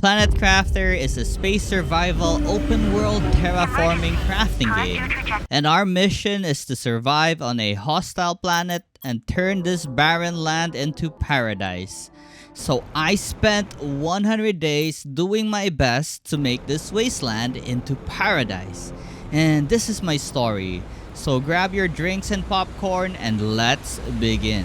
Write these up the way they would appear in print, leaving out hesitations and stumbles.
Planet Crafter is a space survival open world terraforming crafting game, and our mission is to survive on a hostile planet and turn this barren land into paradise. So I spent 100 days doing my best to make this wasteland into paradise. And this is my story. So grab your drinks and popcorn and let's begin.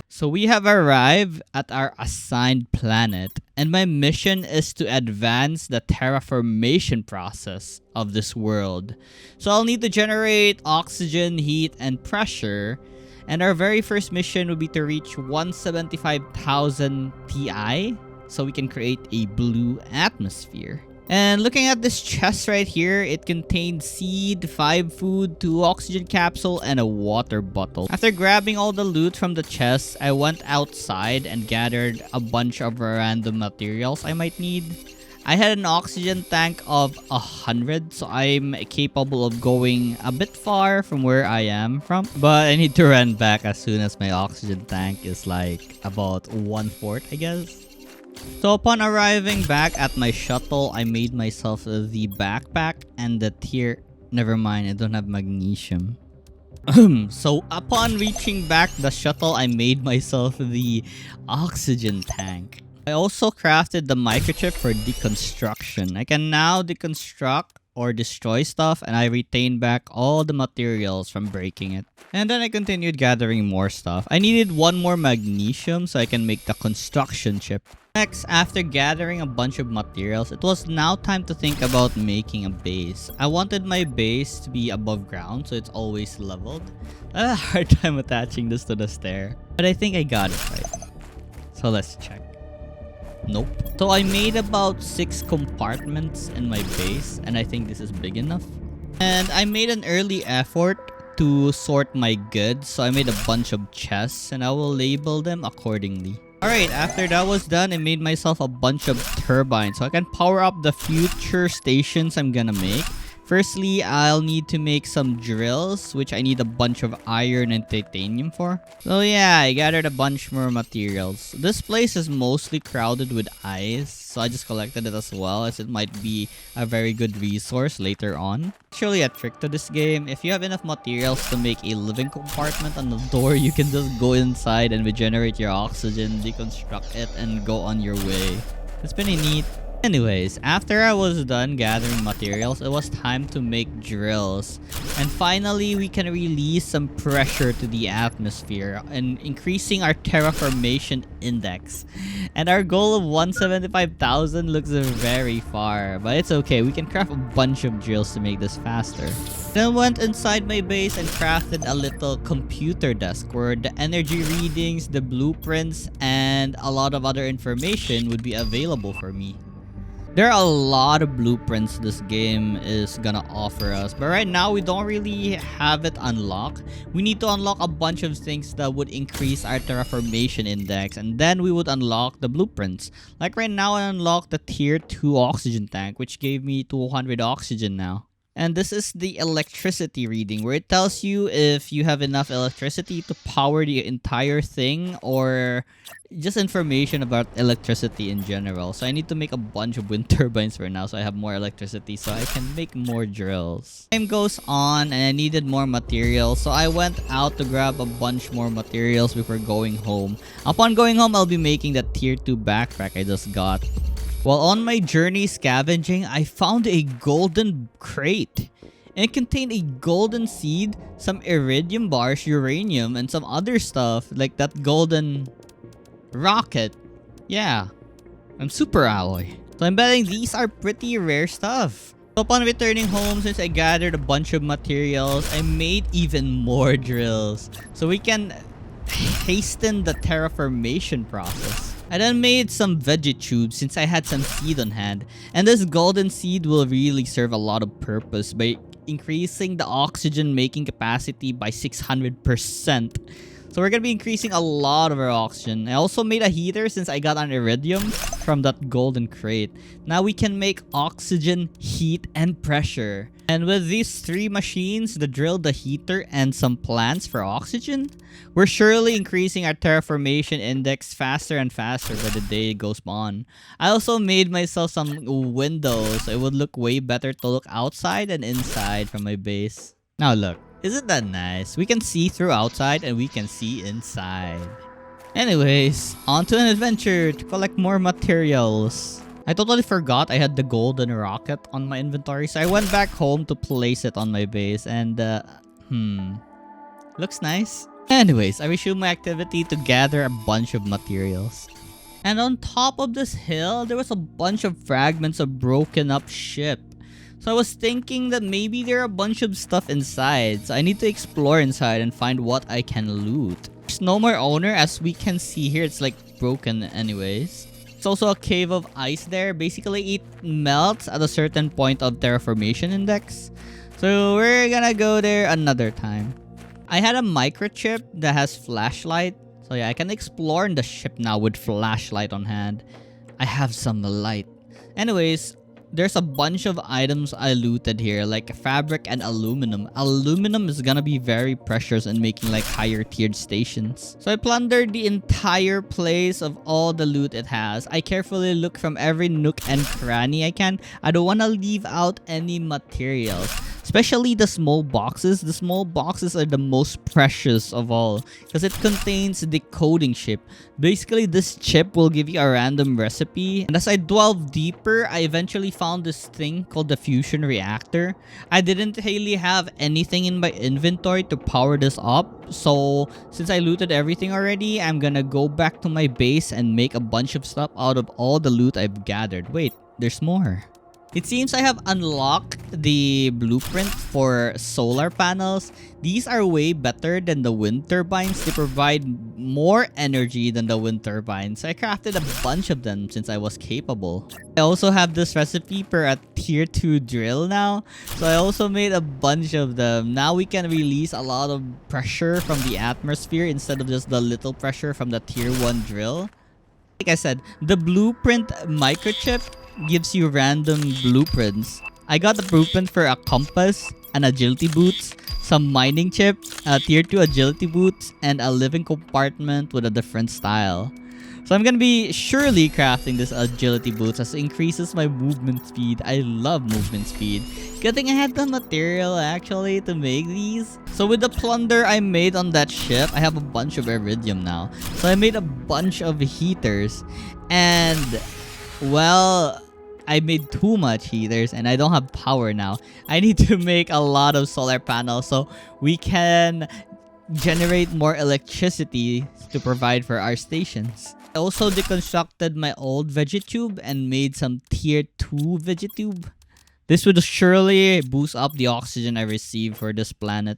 So we have arrived at our assigned planet, and my mission is to advance the terraformation process of this world. So I'll need to generate oxygen, heat, and pressure. And our very first mission will be to reach 175,000 Ti so we can create a blue atmosphere. And looking at this chest right here, it contains seed, 5 food, 2 oxygen capsule, and a water bottle. After grabbing all the loot from the chest, I went outside and gathered a bunch of random materials I might need. I had an oxygen tank of 100, so I'm capable of going a bit far from where I am from. But I need to run back as soon as my oxygen tank is like about 1/4, I guess. So upon arriving back at my shuttle, I made myself the backpack and the tier... Never mind, I don't have magnesium. So upon reaching back the shuttle, I made myself the oxygen tank. I also crafted the microchip for deconstruction. I can now deconstruct or destroy stuff, and I retain back all the materials from breaking it. And then I continued gathering more stuff. I needed one more magnesium so I can make the construction chip. Next, after gathering a bunch of materials, it was now time to think about making a base. I wanted my base to be above ground so it's always leveled. I had a hard time attaching this to the stair, but I think I got it right. So let's check. Nope. So I made about 6 compartments in my base, and I think this is big enough. And I made an early effort to sort my goods, so I made a bunch of chests and I will label them accordingly. Alright, after that was done, I made myself a bunch of turbines so I can power up the future stations I'm gonna make. Firstly, I'll need to make some drills, which I need a bunch of iron and titanium for. So yeah, I gathered a bunch more materials. This place is mostly crowded with ice, so I just collected it as well, as it might be a very good resource later on. Actually, a trick to this game, if you have enough materials to make a living compartment on the door, you can just go inside and regenerate your oxygen, deconstruct it, and go on your way. It's pretty neat. Anyways, after I was done gathering materials, it was time to make drills. And finally, we can release some pressure to the atmosphere and increasing our terraformation index. And our goal of 175,000 looks very far, but it's okay. We can craft a bunch of drills to make this faster. Then went inside my base and crafted a little computer desk where the energy readings, the blueprints, and a lot of other information would be available for me. There are a lot of blueprints this game is gonna offer us, but right now we don't really have it unlocked. We need to unlock a bunch of things that would increase our terraformation index, and then we would unlock the blueprints. Like right now, I unlocked the tier 2 oxygen tank, which gave me 200 oxygen now. And this is the electricity reading, where it tells you if you have enough electricity to power the entire thing, or just information about electricity in general. So I need to make a bunch of wind turbines for now so I have more electricity so I can make more drills. Time goes on and I needed more materials, so I went out to grab a bunch more materials before going home. Upon going home, I'll be making that tier 2 backpack I just got. While on my journey scavenging, I found a golden crate. And it contained a golden seed, some iridium bars, uranium, and some other stuff like that golden rocket. Yeah, I'm super alloy. So I'm betting these are pretty rare stuff. So upon returning home, since I gathered a bunch of materials, I made even more drills so we can hasten the terraformation process. I then made some veggie tubes since I had some seed on hand, and this golden seed will really serve a lot of purpose by increasing the oxygen making capacity by 600%. So we're gonna be increasing a lot of our oxygen. I also made a heater since I got an iridium from that golden crate. Now we can make oxygen, heat, and pressure. And with these 3 machines, the drill, the heater, and some plants for oxygen, we're surely increasing our terraformation index faster and faster by the day it goes on. I also made myself some windows so it would look way better to look outside and inside from my base. Now look. Isn't that nice? We can see through outside and we can see inside. Anyways, on to an adventure to collect more materials. I totally forgot I had the golden rocket on my inventory, so I went back home to place it on my base and looks nice. Anyways, I resumed my activity to gather a bunch of materials. And on top of this hill, there was a bunch of fragments of broken up ship. So I was thinking that maybe there are a bunch of stuff inside. So I need to explore inside and find what I can loot. There's no more owner, as we can see here. It's like broken anyways. It's also a cave of ice there. Basically, it melts at a certain point of terraformation index. So we're gonna go there another time. I had a microchip that has flashlight. So yeah, I can explore in the ship now with flashlight on hand. I have some light. Anyways, there's a bunch of items I looted here, like fabric and aluminum. Aluminum is gonna be very precious in making like higher tiered stations. So I plundered the entire place of all the loot it has. I carefully look from every nook and cranny I can. I don't wanna leave out any materials. Especially the small boxes. The small boxes are the most precious of all because it contains the coding chip. Basically, this chip will give you a random recipe. And as I delved deeper, I eventually found this thing called the fusion reactor. I didn't really have anything in my inventory to power this up. So since I looted everything already, I'm gonna go back to my base and make a bunch of stuff out of all the loot I've gathered. Wait, there's more. It seems I have unlocked the blueprint for solar panels. These are way better than the wind turbines. They provide more energy than the wind turbines. So I crafted a bunch of them since I was capable. I also have this recipe for a tier 2 drill now. So I also made a bunch of them. Now we can release a lot of pressure from the atmosphere instead of just the little pressure from the tier 1 drill. Like I said, the blueprint microchip gives you random blueprints. I got the blueprint for a compass, an agility boots, some mining chip, a tier 2 agility boots, and a living compartment with a different style. So I'm gonna be surely crafting this agility boots as it increases my movement speed. I love movement speed. Good thing I had the material actually to make these. So with the plunder I made on that ship, I have a bunch of iridium now. So I made a bunch of heaters and well, I made too much heaters and I don't have power now. I need to make a lot of solar panels so we can generate more electricity to provide for our stations. I also deconstructed my old Vegetube and made some tier 2 Vegetube. This would surely boost up the oxygen I receive for this planet.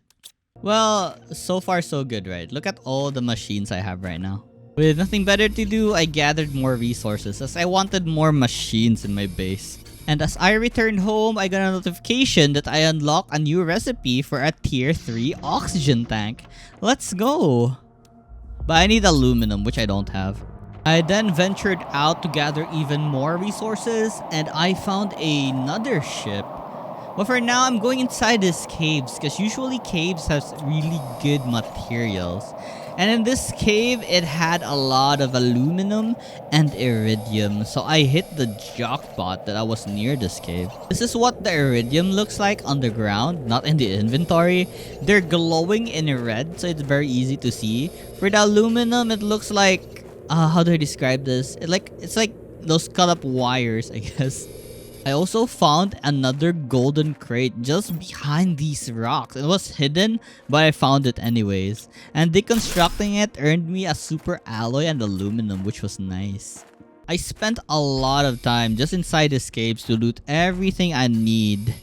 Well, so far so good, right? Look at all the machines I have right now. With nothing better to do, I gathered more resources as I wanted more machines in my base. And as I returned home, I got a notification that I unlocked a new recipe for a tier 3 oxygen tank. Let's go! But I need aluminum, which I don't have. I then ventured out to gather even more resources and I found another ship. But for now, I'm going inside these caves because usually caves has really good materials. And in this cave, it had a lot of aluminum and iridium. So I hit the jackpot that I was near this cave. This is what the iridium looks like on the ground, not in the inventory. They're glowing in red, so it's very easy to see. For the aluminum, it looks like... how do I describe this? It's like those cut up wires, I guess. I also found another golden crate just behind these rocks. It was hidden, but I found it anyways. And deconstructing it earned me a super alloy and aluminum, which was nice. I spent a lot of time just inside these caves to loot everything I need.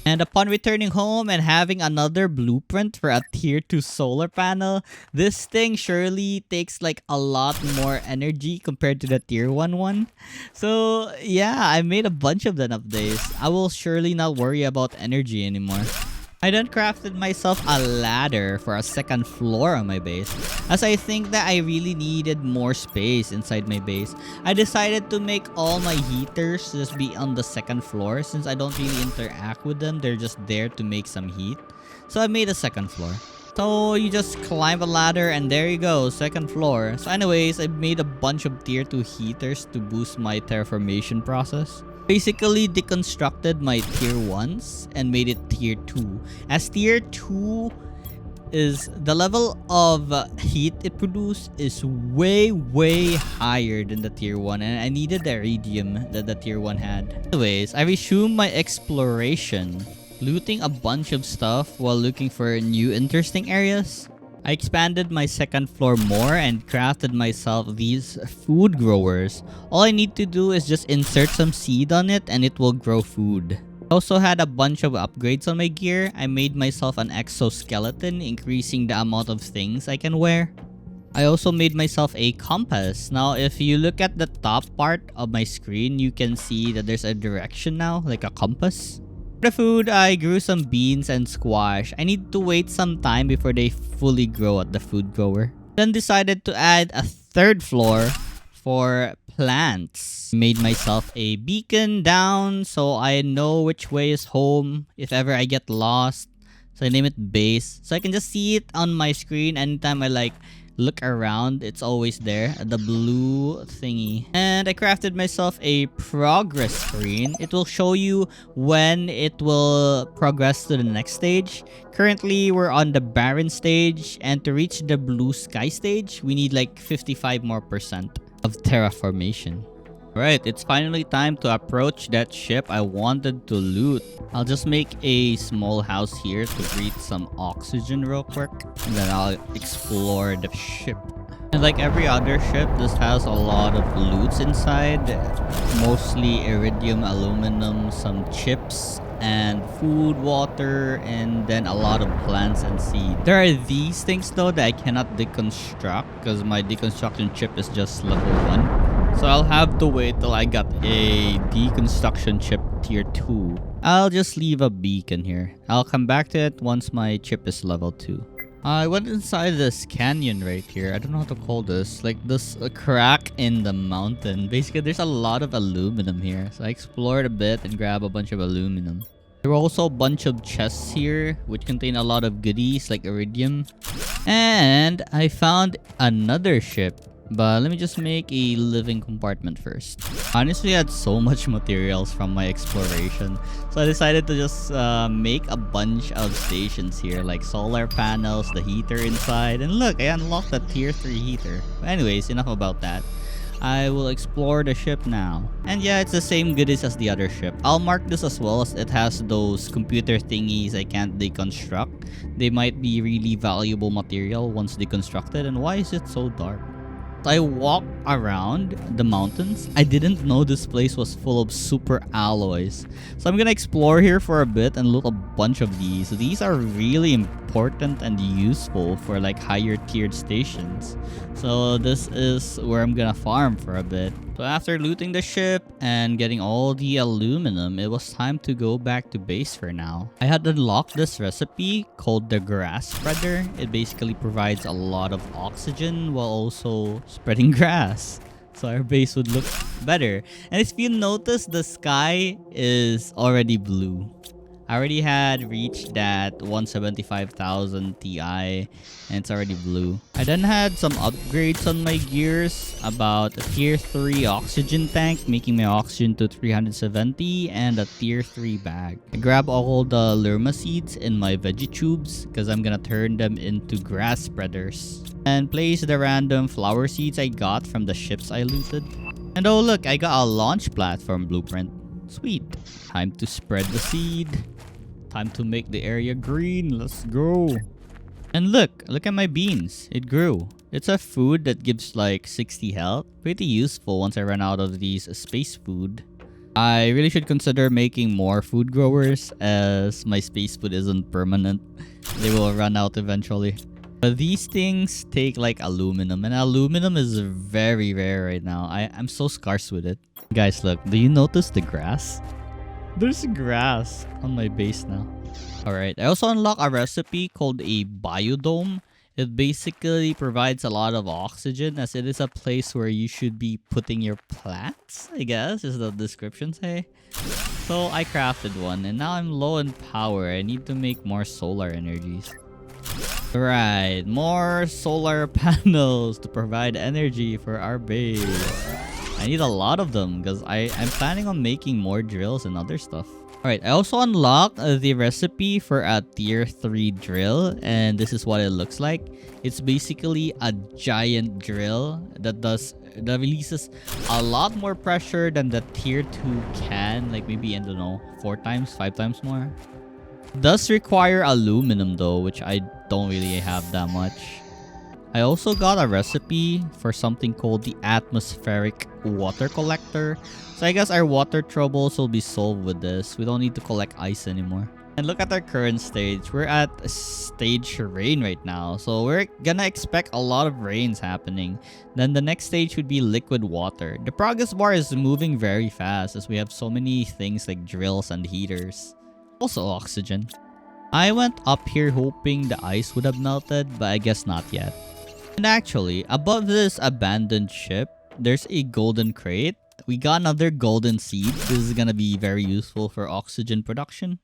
And upon returning home and having another blueprint for a tier 2 solar panel, this thing surely takes like a lot more energy compared to the tier 1 one. So yeah, I made a bunch of them updates. I will surely not worry about energy anymore. I then crafted myself a ladder for a second floor on my base, as I think that I really needed more space inside my base. I decided to make all my heaters just be on the second floor since I don't really interact with them. They're just there to make some heat. So I made a second floor. So you just climb a ladder and there you go, second floor. So anyways, I made a bunch of tier 2 heaters to boost my terraformation process. Basically deconstructed my tier 1s and made it tier 2. As tier 2 is the level of heat it produces is way higher than the tier 1, and I needed the iridium that the tier 1 had. Anyways, I resumed my exploration, looting a bunch of stuff while looking for new interesting areas. I expanded my second floor more and crafted myself these food growers. All I need to do is just insert some seed on it and it will grow food. I also had a bunch of upgrades on my gear. I made myself an exoskeleton, increasing the amount of things I can wear. I also made myself a compass. Now, if you look at the top part of my screen, you can see that there's a direction now, like a compass. For the food, I grew some beans and squash. I need to wait some time before they fully grow at the food grower. Then decided to add a third floor for plants. Made myself a beacon down so I know which way is home if ever I get lost. So I name it base. So I can just see it on my screen anytime I look around. It's always there, the blue thingy. And I crafted myself a progress screen. It will show you when it will progress to the next stage. Currently we're on the barren stage, and to reach the blue sky stage we need like 55% more of terraformation. Alright, it's finally time to approach that ship I wanted to loot. I'll just make a small house here to breathe some oxygen real quick, and then I'll explore the ship. And like every other ship, this has a lot of loots inside. Mostly iridium, aluminum, some chips, and food, water, and then a lot of plants and seed. There are these things though that I cannot deconstruct because my deconstruction chip is just level 1. So I'll have to wait till I got a deconstruction chip tier 2. I'll just leave a beacon here. I'll come back to it once my chip is level 2. I went inside this canyon right here. I don't know how to call this. Like this crack in the mountain. Basically, there's a lot of aluminum here. So I explored a bit and grabbed a bunch of aluminum. There were also a bunch of chests here which contain a lot of goodies like iridium. And I found another ship. But let me just make a living compartment first. Honestly, I had so much materials from my exploration. So I decided to just make a bunch of stations here, like solar panels, the heater inside. And look, I unlocked a tier 3 heater. But anyways, enough about that. I will explore the ship now. And yeah, it's the same goodies as the other ship. I'll mark this as well as it has those computer thingies I can't deconstruct. They might be really valuable material once deconstructed. And why is it so dark? I walked around the mountains. I didn't know this place was full of super alloys. So I'm gonna explore here for a bit and loot a bunch of these. These are really important and useful for like higher tiered stations. So this is where I'm gonna farm for a bit. So after looting the ship and getting all the aluminum, it was time to go back to base for now. I had unlocked this recipe called the grass spreader. It basically provides a lot of oxygen while also spreading grass. So our base would look better. And if you notice, the sky is already blue. I already had reached that 175,000 Ti and it's already blue. I then had some upgrades on my gears, about a tier 3 oxygen tank, making my oxygen to 370, and a tier 3 bag. I grabbed all the Lerma seeds in my veggie tubes because I'm gonna turn them into grass spreaders. And place the random flower seeds I got from the ships I looted. And oh look, I got a launch platform blueprint. Sweet. Time to spread the seed. Time to make the area green. Let's go. And look at my beans. It grew. It's a food that gives like 60 health. Pretty useful once I run out of these space food. I really should consider making more food growers as my space food isn't permanent. They will run out eventually. But these things take like aluminum, and aluminum is very rare right now. I'm so scarce with it. Guys, look, do you notice the grass? There's grass on my base now. Alright, I also unlocked a recipe called a biodome. It basically provides a lot of oxygen as it is a place where you should be putting your plants, I guess, is the description say. So I crafted one and now I'm low in power. I need to make more solar energies. Right, more solar panels to provide energy for our base. I need a lot of them because I'm planning on making more drills and other stuff. Alright, I also unlocked the recipe for a tier 3 drill, and this is what it looks like. It's basically a giant drill that releases a lot more pressure than the tier 2 can, like maybe, I don't know, 4 times, 5 times more. It does require aluminum though, which I don't really have that much. I also got a recipe for something called the atmospheric water collector. So I guess our water troubles will be solved with this. We don't need to collect ice anymore. And look at our current stage. We're at stage rain right now. So we're gonna expect a lot of rains happening. Then the next stage would be liquid water. The progress bar is moving very fast as we have so many things like drills and heaters. Also oxygen. I went up here hoping the ice would have melted, but I guess not yet. And actually, above this abandoned ship, there's a golden crate. We got another golden seed. This is gonna be very useful for oxygen production.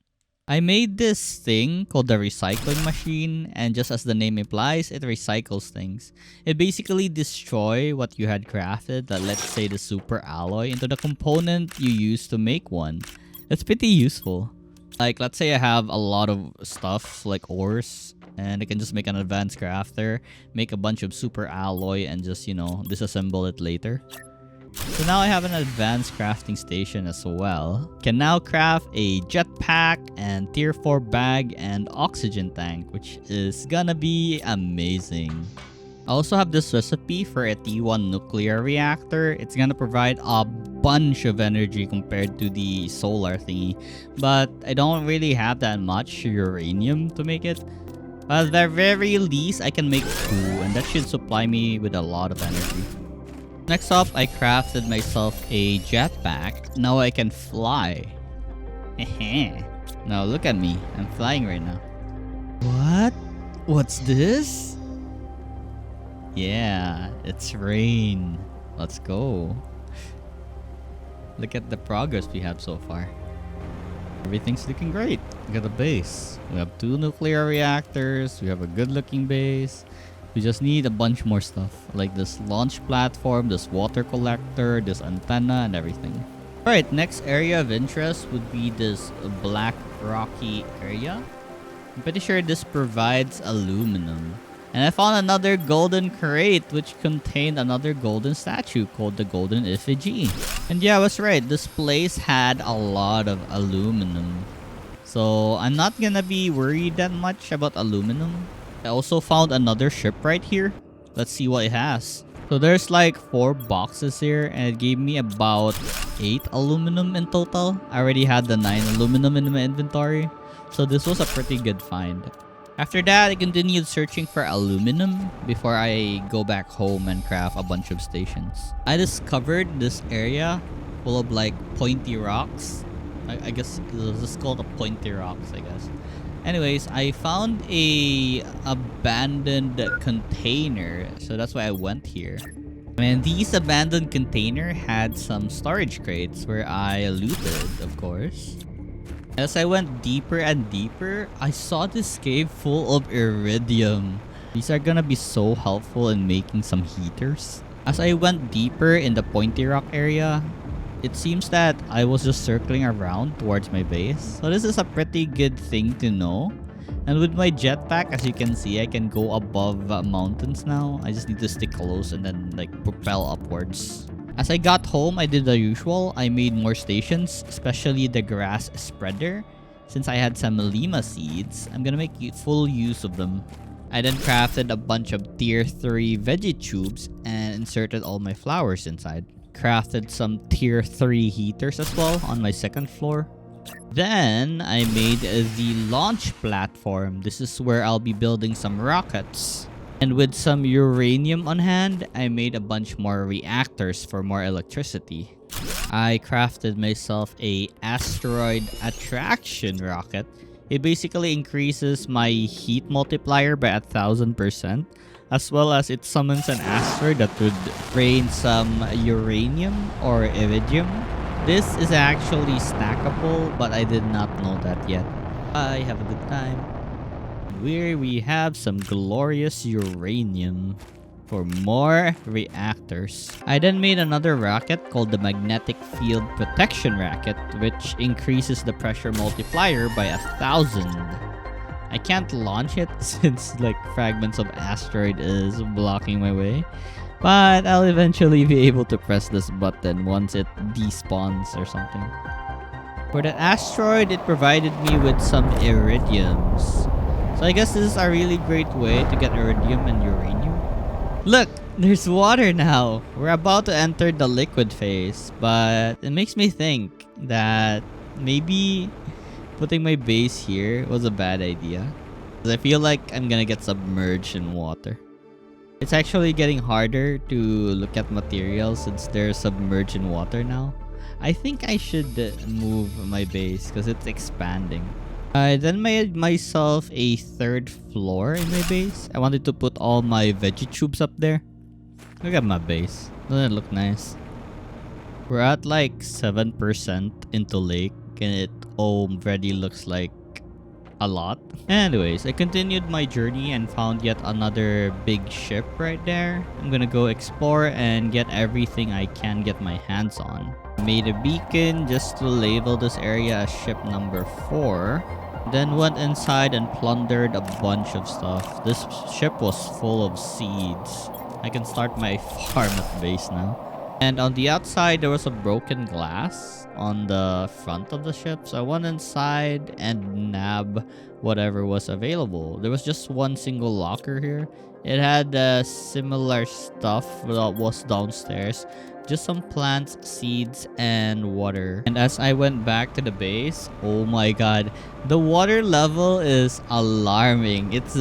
I made this thing called the recycling machine, and just as the name implies, it recycles things. It basically destroys what you had crafted, let's say the super alloy, into the component you use to make one. It's pretty useful. Like, let's say I have a lot of stuff like ores, and I can just make an advanced crafter, make a bunch of super alloy, and just, you know, disassemble it later. So now I have an advanced crafting station as well. Can now craft a jetpack and tier 4 bag and oxygen tank, which is gonna be amazing. I also have this recipe for a T1 nuclear reactor. It's gonna provide a bunch of energy compared to the solar thingy, but I don't really have that much uranium to make it. At the very least, I can make 2, and that should supply me with a lot of energy. Next up, I crafted myself a jetpack. Now I can fly. Now look at me. I'm flying right now. What? What's this? Yeah, it's rain. Let's go. Look at the progress we have so far. Everything's looking great. We got a base. We have 2 nuclear reactors. We have a good looking base. We just need a bunch more stuff, like this launch platform, this water collector, this antenna, and everything. Alright, next area of interest would be this black rocky area. I'm pretty sure this provides aluminum. And I found another golden crate which contained another golden statue called the Golden Effigy. And yeah, I was right, this place had a lot of aluminum. So I'm not gonna be worried that much about aluminum. I also found another ship right here. Let's see what it has. So there's like 4 boxes here, and it gave me about 8 aluminum in total. I already had the 9 aluminum in my inventory, so this was a pretty good find. After that, I continued searching for aluminum before I go back home and craft a bunch of stations. I discovered this area full of like pointy rocks. I guess this is called a pointy rocks, I guess. Anyways, I found a abandoned container, so that's why I went here. And these abandoned container had some storage crates where I looted, of course. As I went deeper and deeper, I saw this cave full of iridium. These are gonna be so helpful in making some heaters. As I went deeper in the pointy rock area, it seems that I was just circling around towards my base. So this is a pretty good thing to know. And with my jetpack, as you can see, I can go above mountains now. I just need to stick close and then like propel upwards. As I got home, I did the usual. I made more stations, especially the grass spreader. Since I had some lima seeds, I'm gonna make full use of them. I then crafted a bunch of tier 3 veggie tubes and inserted all my flowers inside. Crafted some tier 3 heaters as well on my 2nd floor. Then I made the launch platform. This is where I'll be building some rockets. And with some uranium on hand, I made a bunch more reactors for more electricity. I crafted myself a asteroid attraction rocket. It basically increases my heat multiplier by 1000%, as well as it summons an asteroid that would rain some uranium or iridium. This is actually snackable, but I did not know that yet. Bye, have a good time. Here we have some glorious uranium for more reactors. I then made another rocket called the Magnetic Field Protection Rocket, which increases the pressure multiplier by 1000. I can't launch it since like fragments of asteroid is blocking my way, but I'll eventually be able to press this button once it despawns or something. For the asteroid, it provided me with some iridiums. So I guess this is a really great way to get iridium and uranium. Look, there's water now. We're about to enter the liquid phase, but it makes me think that maybe putting my base here was a bad idea. 'Cause I feel like I'm gonna get submerged in water. It's actually getting harder to look at materials since they're submerged in water now. I think I should move my base because it's expanding. I then made myself a third floor in my base. I wanted to put all my veggie tubes up there. Look at my base. Doesn't it look nice? We're at like 7% into lake and it already looks like a lot. Anyways, I continued my journey and found yet another big ship right there. I'm gonna go explore and get everything I can get my hands on. Made a beacon just to label this area as ship number 4. Then went inside and plundered a bunch of stuff. This ship was full of seeds. I can start my farm at base now. And on the outside, there was a broken glass on the front of the ship. So I went inside and nabbed whatever was available. There was just one single locker here. It had similar stuff that was downstairs. Just some plants, seeds, and water. And as I went back to the base, oh my god, the water level is alarming. It's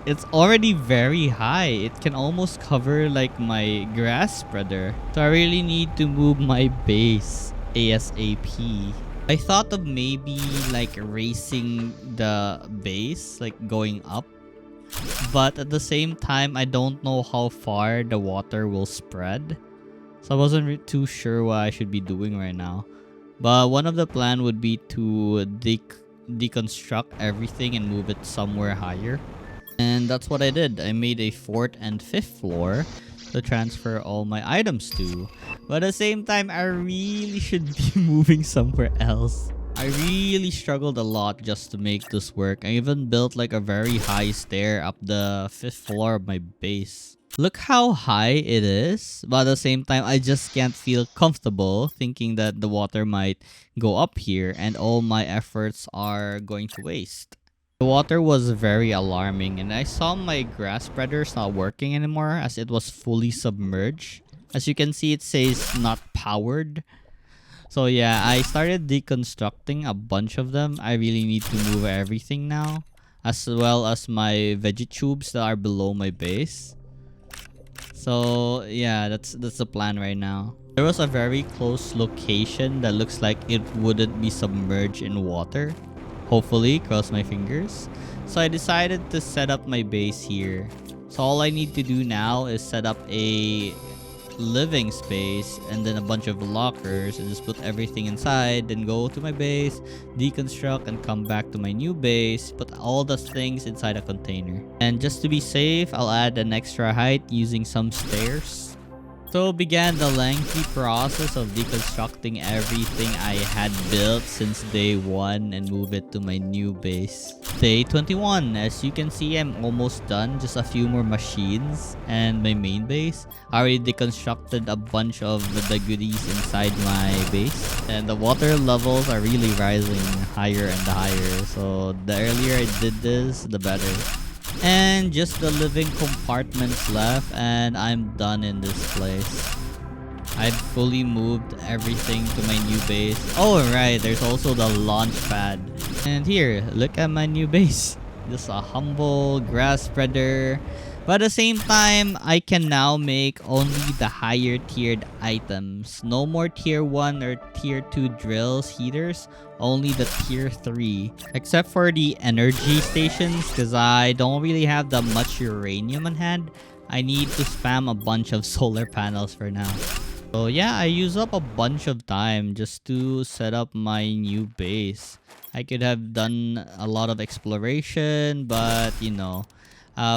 it's already very high. It can almost cover like my grass spreader. So I really need to move my base ASAP. I thought of maybe like racing the base, like going up. But at the same time, I don't know how far the water will spread. So I wasn't too sure what I should be doing right now. But one of the plan would be to deconstruct everything and move it somewhere higher. And that's what I did. I made a 4th and 5th floor to transfer all my items to. But at the same time, I really should be moving somewhere else. I really struggled a lot just to make this work. I even built like a very high stair up the 5th floor of my base. Look how high it is, but at the same time, I just can't feel comfortable thinking that the water might go up here and all my efforts are going to waste. The water was very alarming and I saw my grass spreaders not working anymore as it was fully submerged. As you can see, it says not powered. So yeah, I started deconstructing a bunch of them. I really need to move everything now, as well as my veggie tubes that are below my base. So yeah, that's the plan right now. There was a very close location that looks like it wouldn't be submerged in water. Hopefully, cross my fingers. So I decided to set up my base here. So all I need to do now is set up a living space and then a bunch of lockers and just put everything inside, then go to my base, deconstruct, and come back to my new base, put all the things inside a container. And just to be safe, I'll add an extra height using some stairs. So began the lengthy process of deconstructing everything I had built since day 1 and move it to my new base. Day 21, as you can see, I'm almost done. Just a few more machines and my main base. I already deconstructed a bunch of the goodies inside my base. And the water levels are really rising higher and higher. So the earlier I did this, the better. And just the living compartments left and I'm done in this place. I'd fully moved everything to my new base. Oh right, there's also the launch pad. And here, look at my new base. Just a humble grass spreader But at the same time, I can now make only the higher tiered items. No more tier 1 or tier 2 drills, heaters, only the tier 3. Except for the energy stations, because I don't really have that much uranium on hand. I need to spam a bunch of solar panels for now. So yeah, I use up a bunch of time just to set up my new base. I could have done a lot of exploration, but you know,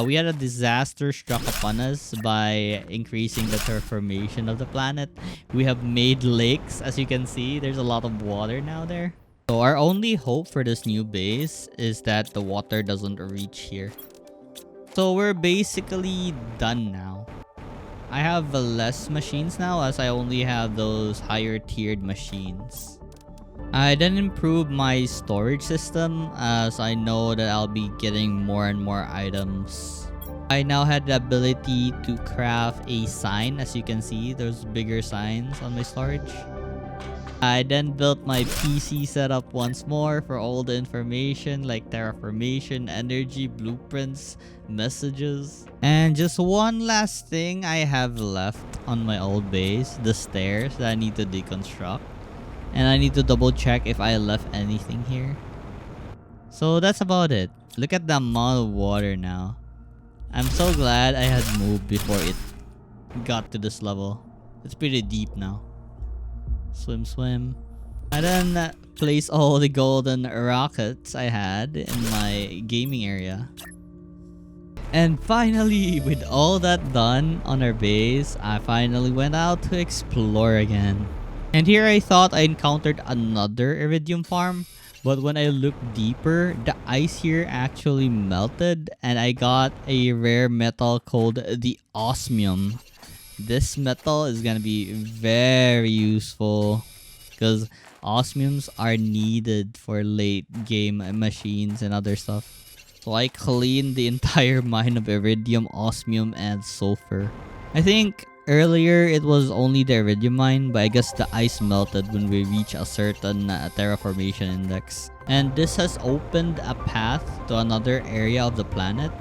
we had a disaster struck upon us by increasing the terraformation of the planet. We have made lakes, as you can see. There's a lot of water now there. So our only hope for this new base is that the water doesn't reach here. So we're basically done now. I have less machines now as I only have those higher tiered machines. I then improved my storage system as I know that I'll be getting more and more items. I now had the ability to craft a sign, as you can see, those bigger signs on my storage. I then built my PC setup once more for all the information like terraformation, energy, blueprints, messages. And just one last thing I have left on my old base, the stairs that I need to deconstruct. And I need to double check if I left anything here. So that's about it. Look at the amount of water now. I'm so glad I had moved before it got to this level. It's pretty deep now. Swim, swim. I then place all the golden rockets I had in my gaming area. And finally, with all that done on our base, I finally went out to explore again. And here I thought I encountered another iridium farm. But when I looked deeper, the ice here actually melted and I got a rare metal called the osmium. This metal is gonna be very useful because osmiums are needed for late game machines and other stuff. So I cleaned the entire mine of iridium, osmium, and sulfur. I think earlier it was only the iridium mine, but I guess the ice melted when we reach a certain terraformation index. And this has opened a path to another area of the planet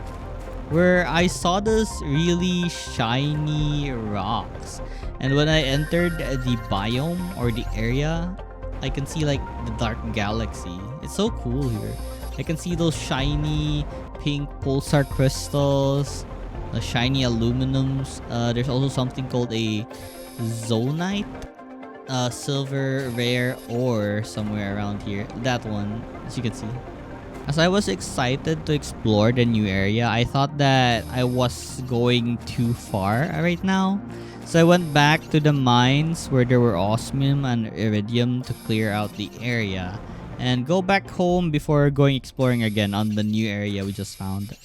where I saw this really shiny rocks. And when I entered the biome or the area, I can see like the dark galaxy. It's so cool here. I can see those shiny pink pulsar crystals, the shiny aluminums. There's also something called a zonite, silver rare ore somewhere around here. That one, as you can see. As I was excited to explore the new area, I thought that I was going too far right now. So I went back to the mines where there were osmium and iridium to clear out the area and go back home before going exploring again on the new area we just found.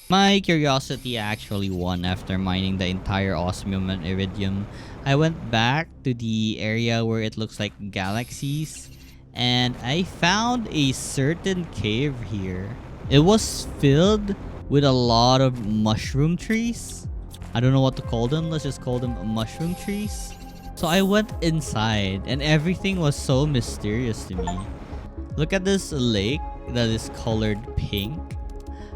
My curiosity actually won after mining the entire osmium and iridium. I went back to the area where it looks like galaxies and I found a certain cave here. It was filled with a lot of mushroom trees. I don't know what to call them. Let's just call them mushroom trees. So I went inside and everything was so mysterious to me. Look at this lake that is colored pink.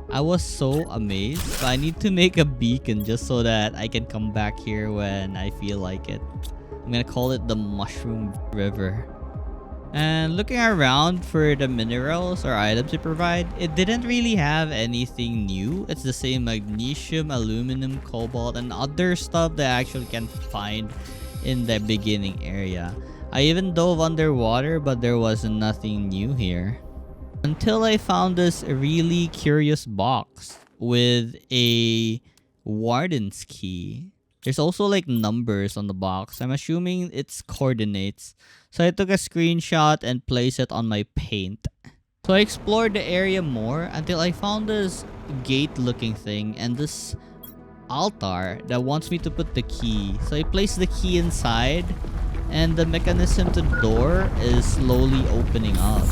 I was so amazed, but I need to make a beacon just so that I can come back here when I feel like it. I'm gonna call it the Mushroom River. And looking around for the minerals or items it provide, it didn't really have anything new. It's the same magnesium, aluminum, cobalt, and other stuff that I actually can find in the beginning area. I even dove underwater, but there was nothing new here. Until I found this really curious box with a warden's key. There's also like numbers on the box. I'm assuming it's coordinates. So I took a screenshot and placed it on my paint. So I explored the area more until I found this gate looking thing and this altar that wants me to put the key. So I placed the key inside and the mechanism to the door is slowly opening up.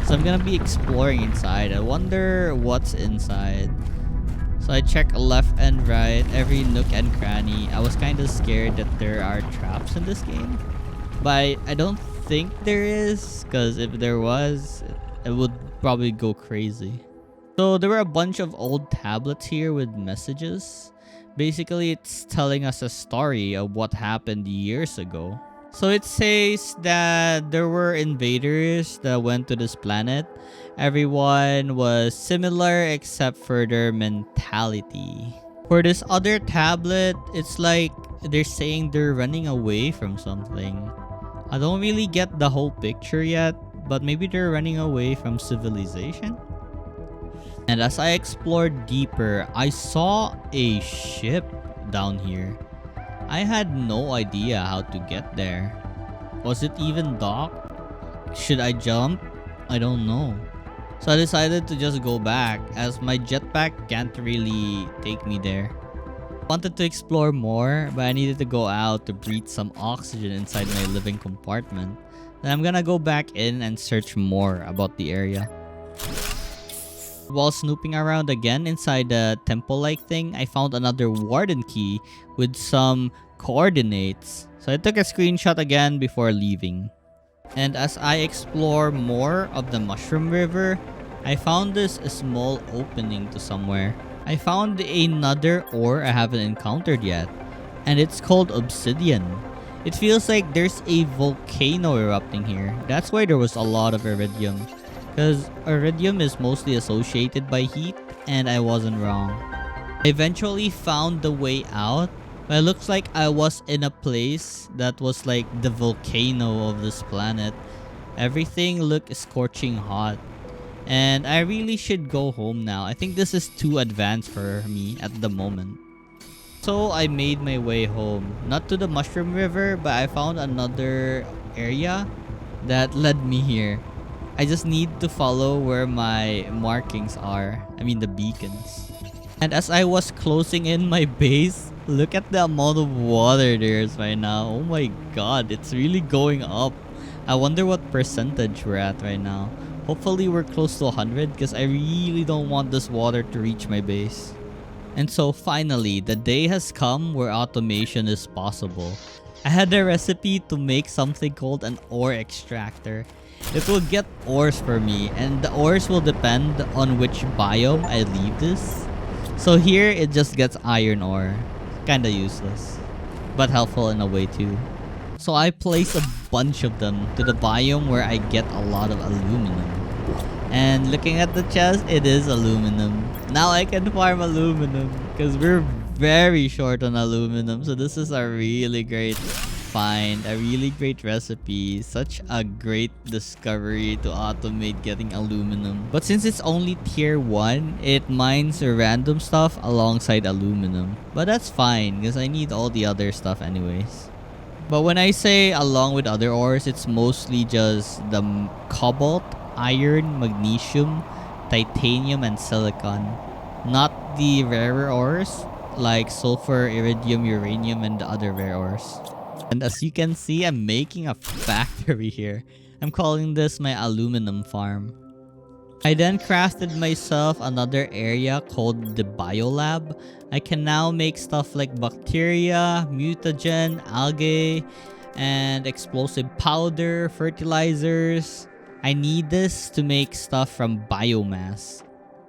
So I'm gonna be exploring inside. I wonder what's inside. So I check left and right, every nook and cranny. I was kind of scared that there are traps in this game. But I don't think there is, because if there was, it would probably go crazy. So there were a bunch of old tablets here with messages. Basically, it's telling us a story of what happened years ago. So it says that there were invaders that went to this planet. Everyone was similar except for their mentality. For this other tablet, it's like they're saying they're running away from something. I don't really get the whole picture yet, but maybe they're running away from civilization? And as I explored deeper, I saw a ship down here. I had no idea how to get there. Was it even docked? Should I jump? I don't know. So I decided to just go back as my jetpack can't really take me there. I wanted to explore more, but I needed to go out to breathe some oxygen inside my living compartment. Then I'm gonna go back in and search more about the area. While snooping around again inside the temple-like thing, I found another warden key with some coordinates. So I took a screenshot again before leaving. And as I explore more of the Mushroom River, I found this small opening to somewhere. I found another ore I haven't encountered yet, and it's called obsidian. It feels like there's a volcano erupting here. That's why there was a lot of iridium. Because iridium is mostly associated by heat, and I wasn't wrong. I eventually found the way out, but it looks like I was in a place that was like the volcano of this planet. Everything looked scorching hot. And I really should go home now. I think this is too advanced for me at the moment. So I made my way home. Not to the Mushroom River, but I found another area that led me here. I just need to follow where my markings are. I mean the beacons. And as I was closing in my base, look at the amount of water there is right now. Oh my god, it's really going up. I wonder what percentage we're at right now. Hopefully we're close to 100 because I really don't want this water to reach my base. And so finally, the day has come where automation is possible. I had a recipe to make something called an ore extractor. It will get ores for me, and the ores will depend on which biome I leave this. So here, it just gets iron ore. Kinda useless, but helpful in a way too. So I place a bunch of them to the biome where I get a lot of aluminum. And looking at the chest, it is aluminum. Now I can farm aluminum because we're very short on aluminum. So this is a really great find, a really great recipe, such a great discovery to automate getting aluminum. But since it's only tier 1, it mines random stuff alongside aluminum. But that's fine because I need all the other stuff anyways. But when I say along with other ores, it's mostly just the cobalt, iron, magnesium, titanium, and silicon. Not the rarer ores like sulfur, iridium, uranium, and the other rare ores. And as you can see, I'm making a factory here. I'm calling this my aluminum farm. I then crafted myself another area called the Biolab. I can now make stuff like bacteria, mutagen, algae, and explosive powder, fertilizers. I need this to make stuff from biomass.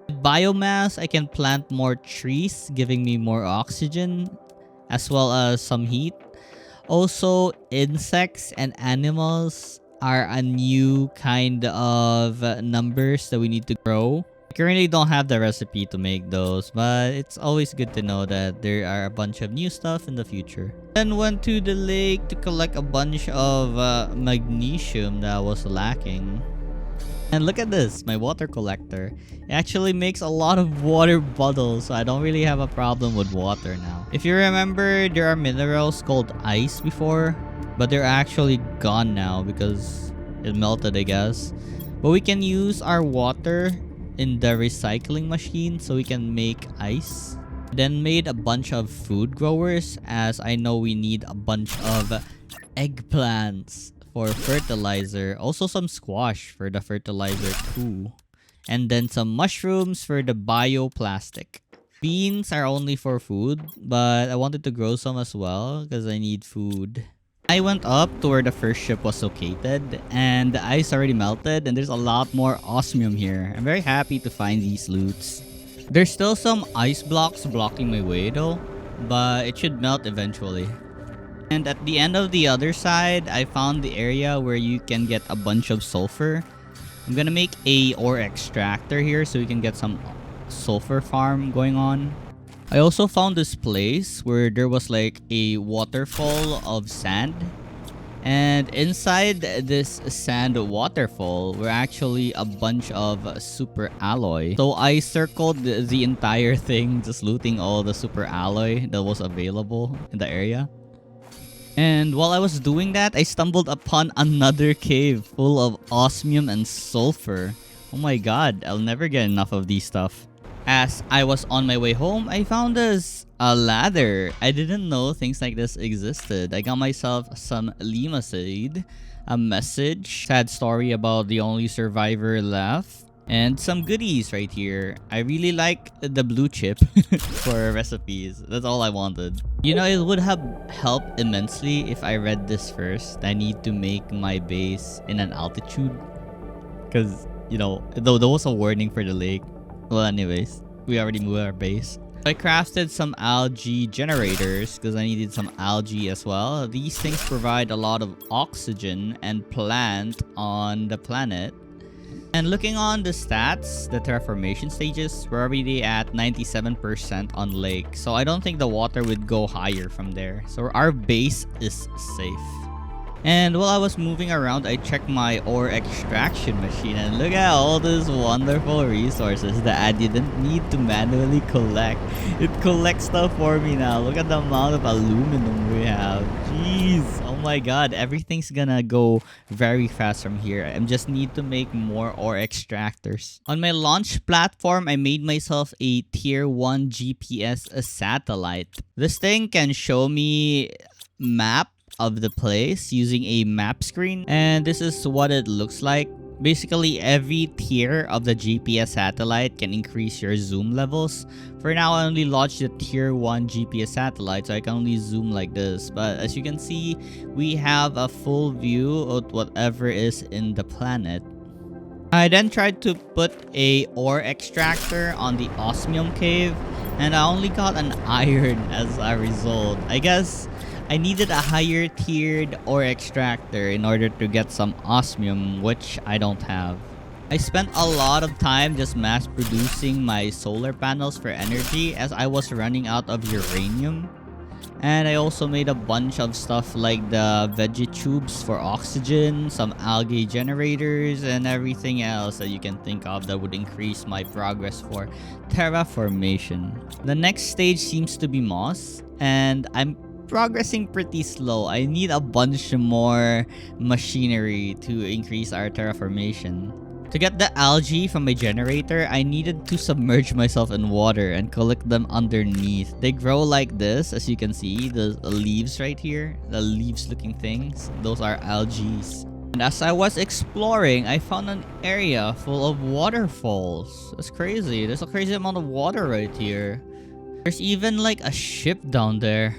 With biomass, I can plant more trees, giving me more oxygen, as well as some heat. Also, insects and animals are a new kind of numbers that we need to grow. I currently don't have the recipe to make those, but it's always good to know that there are a bunch of new stuff in the future. Then went to the lake to collect a bunch of magnesium that was lacking. And look at this, my water collector. It actually makes a lot of water bottles, so I don't really have a problem with water now. If you remember, there are minerals called ice before, but they're actually gone now because it melted, I guess. But we can use our water in the recycling machine so we can make ice. Then made a bunch of food growers, as I know we need a bunch of eggplants for fertilizer. Also some squash for the fertilizer too. And then some mushrooms for the bioplastic. Beans are only for food, but I wanted to grow some as well because I need food. I went up to where the first ship was located, and the ice already melted, and there's a lot more osmium here. I'm very happy to find these loots. There's still some ice blocks blocking my way though, but it should melt eventually. And at the end of the other side, I found the area where you can get a bunch of sulfur. I'm gonna make a ore extractor here so we can get some sulfur farm going on. I also found this place where there was like a waterfall of sand. And inside this sand waterfall were actually a bunch of super alloy. So I circled the entire thing, just looting all the super alloy that was available in the area. And while I was doing that, I stumbled upon another cave full of osmium and sulfur. Oh my god, I'll never get enough of these stuff. As I was on my way home, I found this a ladder. I didn't know things like this existed. I got myself some Lima seed, a message, sad story about the only survivor left, and some goodies right here. I really like the blue chip for recipes. That's all I wanted. You know, it would have helped immensely if I read this first. I need to make my base in an altitude. Because, you know, though there was a warning for the lake. Well, anyways, we already moved our base. I crafted some algae generators because I needed some algae as well. These things provide a lot of oxygen and plant on the planet. And looking on the stats, the terraformation stages, we're already at 97% on lake. So I don't think the water would go higher from there. So our base is safe. And while I was moving around, I checked my ore extraction machine and look at all these wonderful resources that I didn't need to manually collect. It collects stuff for me now. Look at the amount of aluminum we have. Jeez. Oh my god, everything's gonna go very fast from here. I just need to make more ore extractors. On my launch platform, I made myself a tier 1 GPS satellite. This thing can show me map of the place using a map screen, and this is what it looks like. Basically, every tier of the GPS satellite can increase your zoom levels. For now, I only launched the tier 1 GPS satellite, so I can only zoom like this. But as you can see, we have a full view of whatever is in the planet. I then tried to put a ore extractor on the osmium cave, and I only got an iron as a result. I guess I needed a higher tiered ore extractor in order to get some osmium, which I don't have. I spent a lot of time just mass producing my solar panels for energy as I was running out of uranium. And I also made a bunch of stuff like the veggie tubes for oxygen, some algae generators, and everything else that you can think of that would increase my progress for terraformation. The next stage seems to be moss, and I'm progressing pretty slow. I need a bunch more machinery to increase our terraformation. To get the algae from my generator, I needed to submerge myself in water and collect them underneath. They grow like this, as you can see, the leaves right here, the leaves looking things, those are algae. And as I was exploring, I found an area full of waterfalls. That's crazy. There's a crazy amount of water right here. There's even like a ship down there.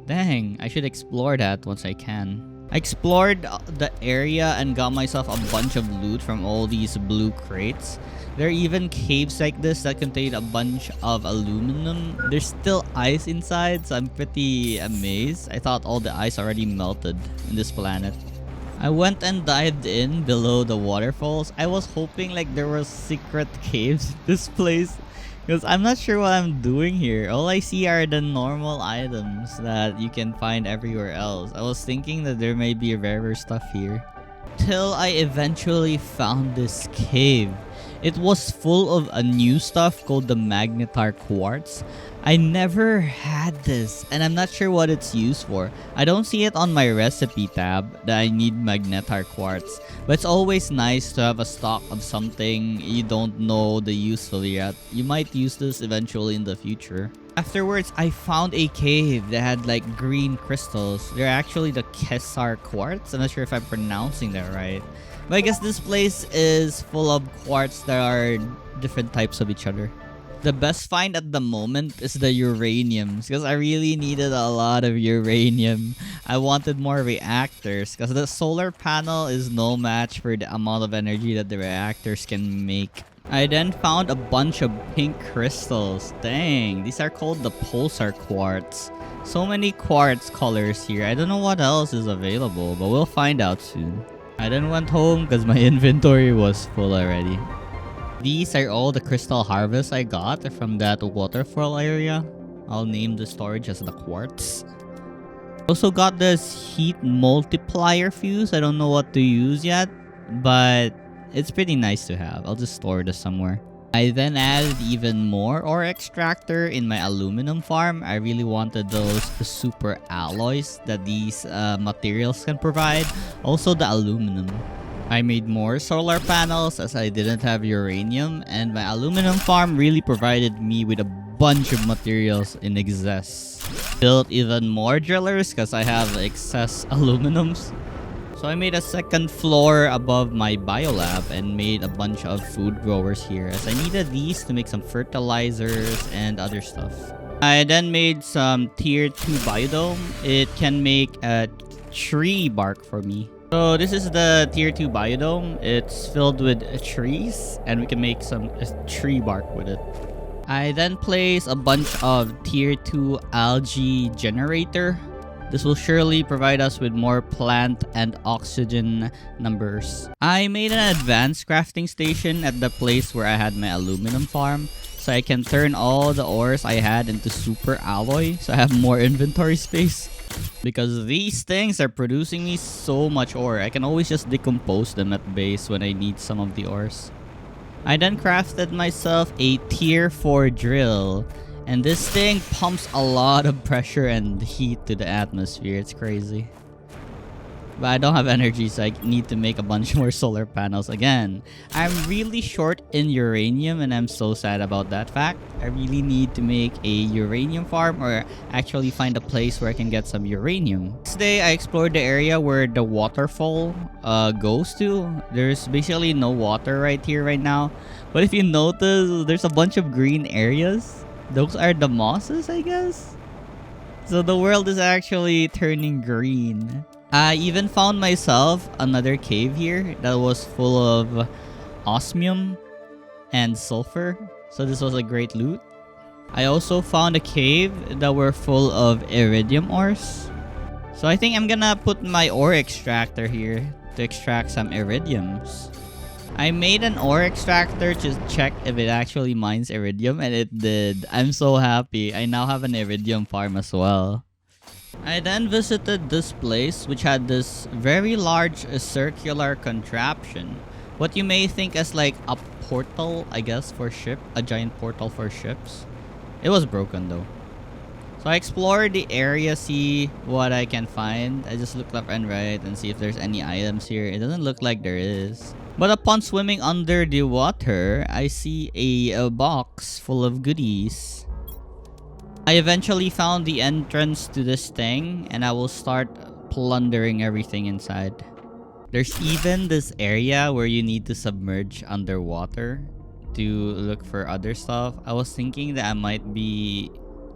Dang, I should explore that once I can. I explored the area and got myself a bunch of loot from all these blue crates. There are even caves like this that contain a bunch of aluminum. There's still ice inside, so I'm pretty amazed. I thought all the ice already melted in this planet. I went and dived in below the waterfalls. I was hoping like there were secret caves in this place, because I'm not sure what I'm doing here. All I see are the normal items that you can find everywhere else. I was thinking that there may be rarer stuff here. Till I eventually found this cave. It was full of a new stuff called the magnetar quartz. I never had this, and I'm not sure what it's used for. I don't see it on my recipe tab that I need magnetar quartz, but it's always nice to have a stock of something you don't know the use for yet. You might use this eventually in the future. Afterwards, I found a cave that had like green crystals. They're actually the Kesar quartz. I'm not sure if I'm pronouncing that right. But I guess this place is full of quartz that are different types of each other. The best find at the moment is the uraniums because I really needed a lot of uranium. I wanted more reactors because the solar panel is no match for the amount of energy that the reactors can make. I then found a bunch of pink crystals. Dang, these are called the pulsar quartz. So many quartz colors here. I don't know what else is available, but we'll find out soon. I then went home because my inventory was full already. These are all the crystal harvests I got from that waterfall area. I'll name the storage as the quartz. Also got this heat multiplier fuse. I don't know what to use yet, but it's pretty nice to have. I'll just store this somewhere. I then added even more ore extractor in my aluminum farm. I really wanted those super alloys that these materials can provide. Also the aluminum. I made more solar panels as I didn't have uranium, and my aluminum farm really provided me with a bunch of materials in excess. Built even more drillers because I have excess aluminums. So I made a second floor above my biolab and made a bunch of food growers here as I needed these to make some fertilizers and other stuff. I then made some tier 2 biodome. It can make a tree bark for me. So this is the tier 2 biodome. It's filled with trees and we can make some tree bark with it. I then place a bunch of tier 2 algae generator. This will surely provide us with more plant and oxygen numbers. I made an advanced crafting station at the place where I had my aluminum farm, so I can turn all the ores I had into super alloy, so I have more inventory space. Because these things are producing me so much ore, I can always just decompose them at base when I need some of the ores. I then crafted myself a tier 4 drill. And this thing pumps a lot of pressure and heat to the atmosphere. It's crazy. But I don't have energy, so I need to make a bunch more solar panels again. I'm really short in uranium and I'm so sad about that fact. I really need to make a uranium farm or actually find a place where I can get some uranium. Today I explored the area where the waterfall goes to. There's basically no water right here right now. But if you notice, there's a bunch of green areas. Those are the mosses, I guess? So the world is actually turning green. I even found myself another cave here that was full of osmium and sulfur. So this was a great loot. I also found a cave that were full of iridium ores. So I think I'm gonna put my ore extractor here to extract some iridiums. I made an ore extractor to check if it actually mines iridium, and it did. I'm so happy. I now have an iridium farm as well. I then visited this place which had this very large circular contraption. What you may think as like a portal, I guess, for ship. A giant portal for ships. It was broken though. So I explored the area, see what I can find. I just look left and right and see if there's any items here. It doesn't look like there is. But upon swimming under the water, I see a box full of goodies. I eventually found the entrance to this thing and I will start plundering everything inside. There's even this area where you need to submerge underwater to look for other stuff. I was thinking that I might be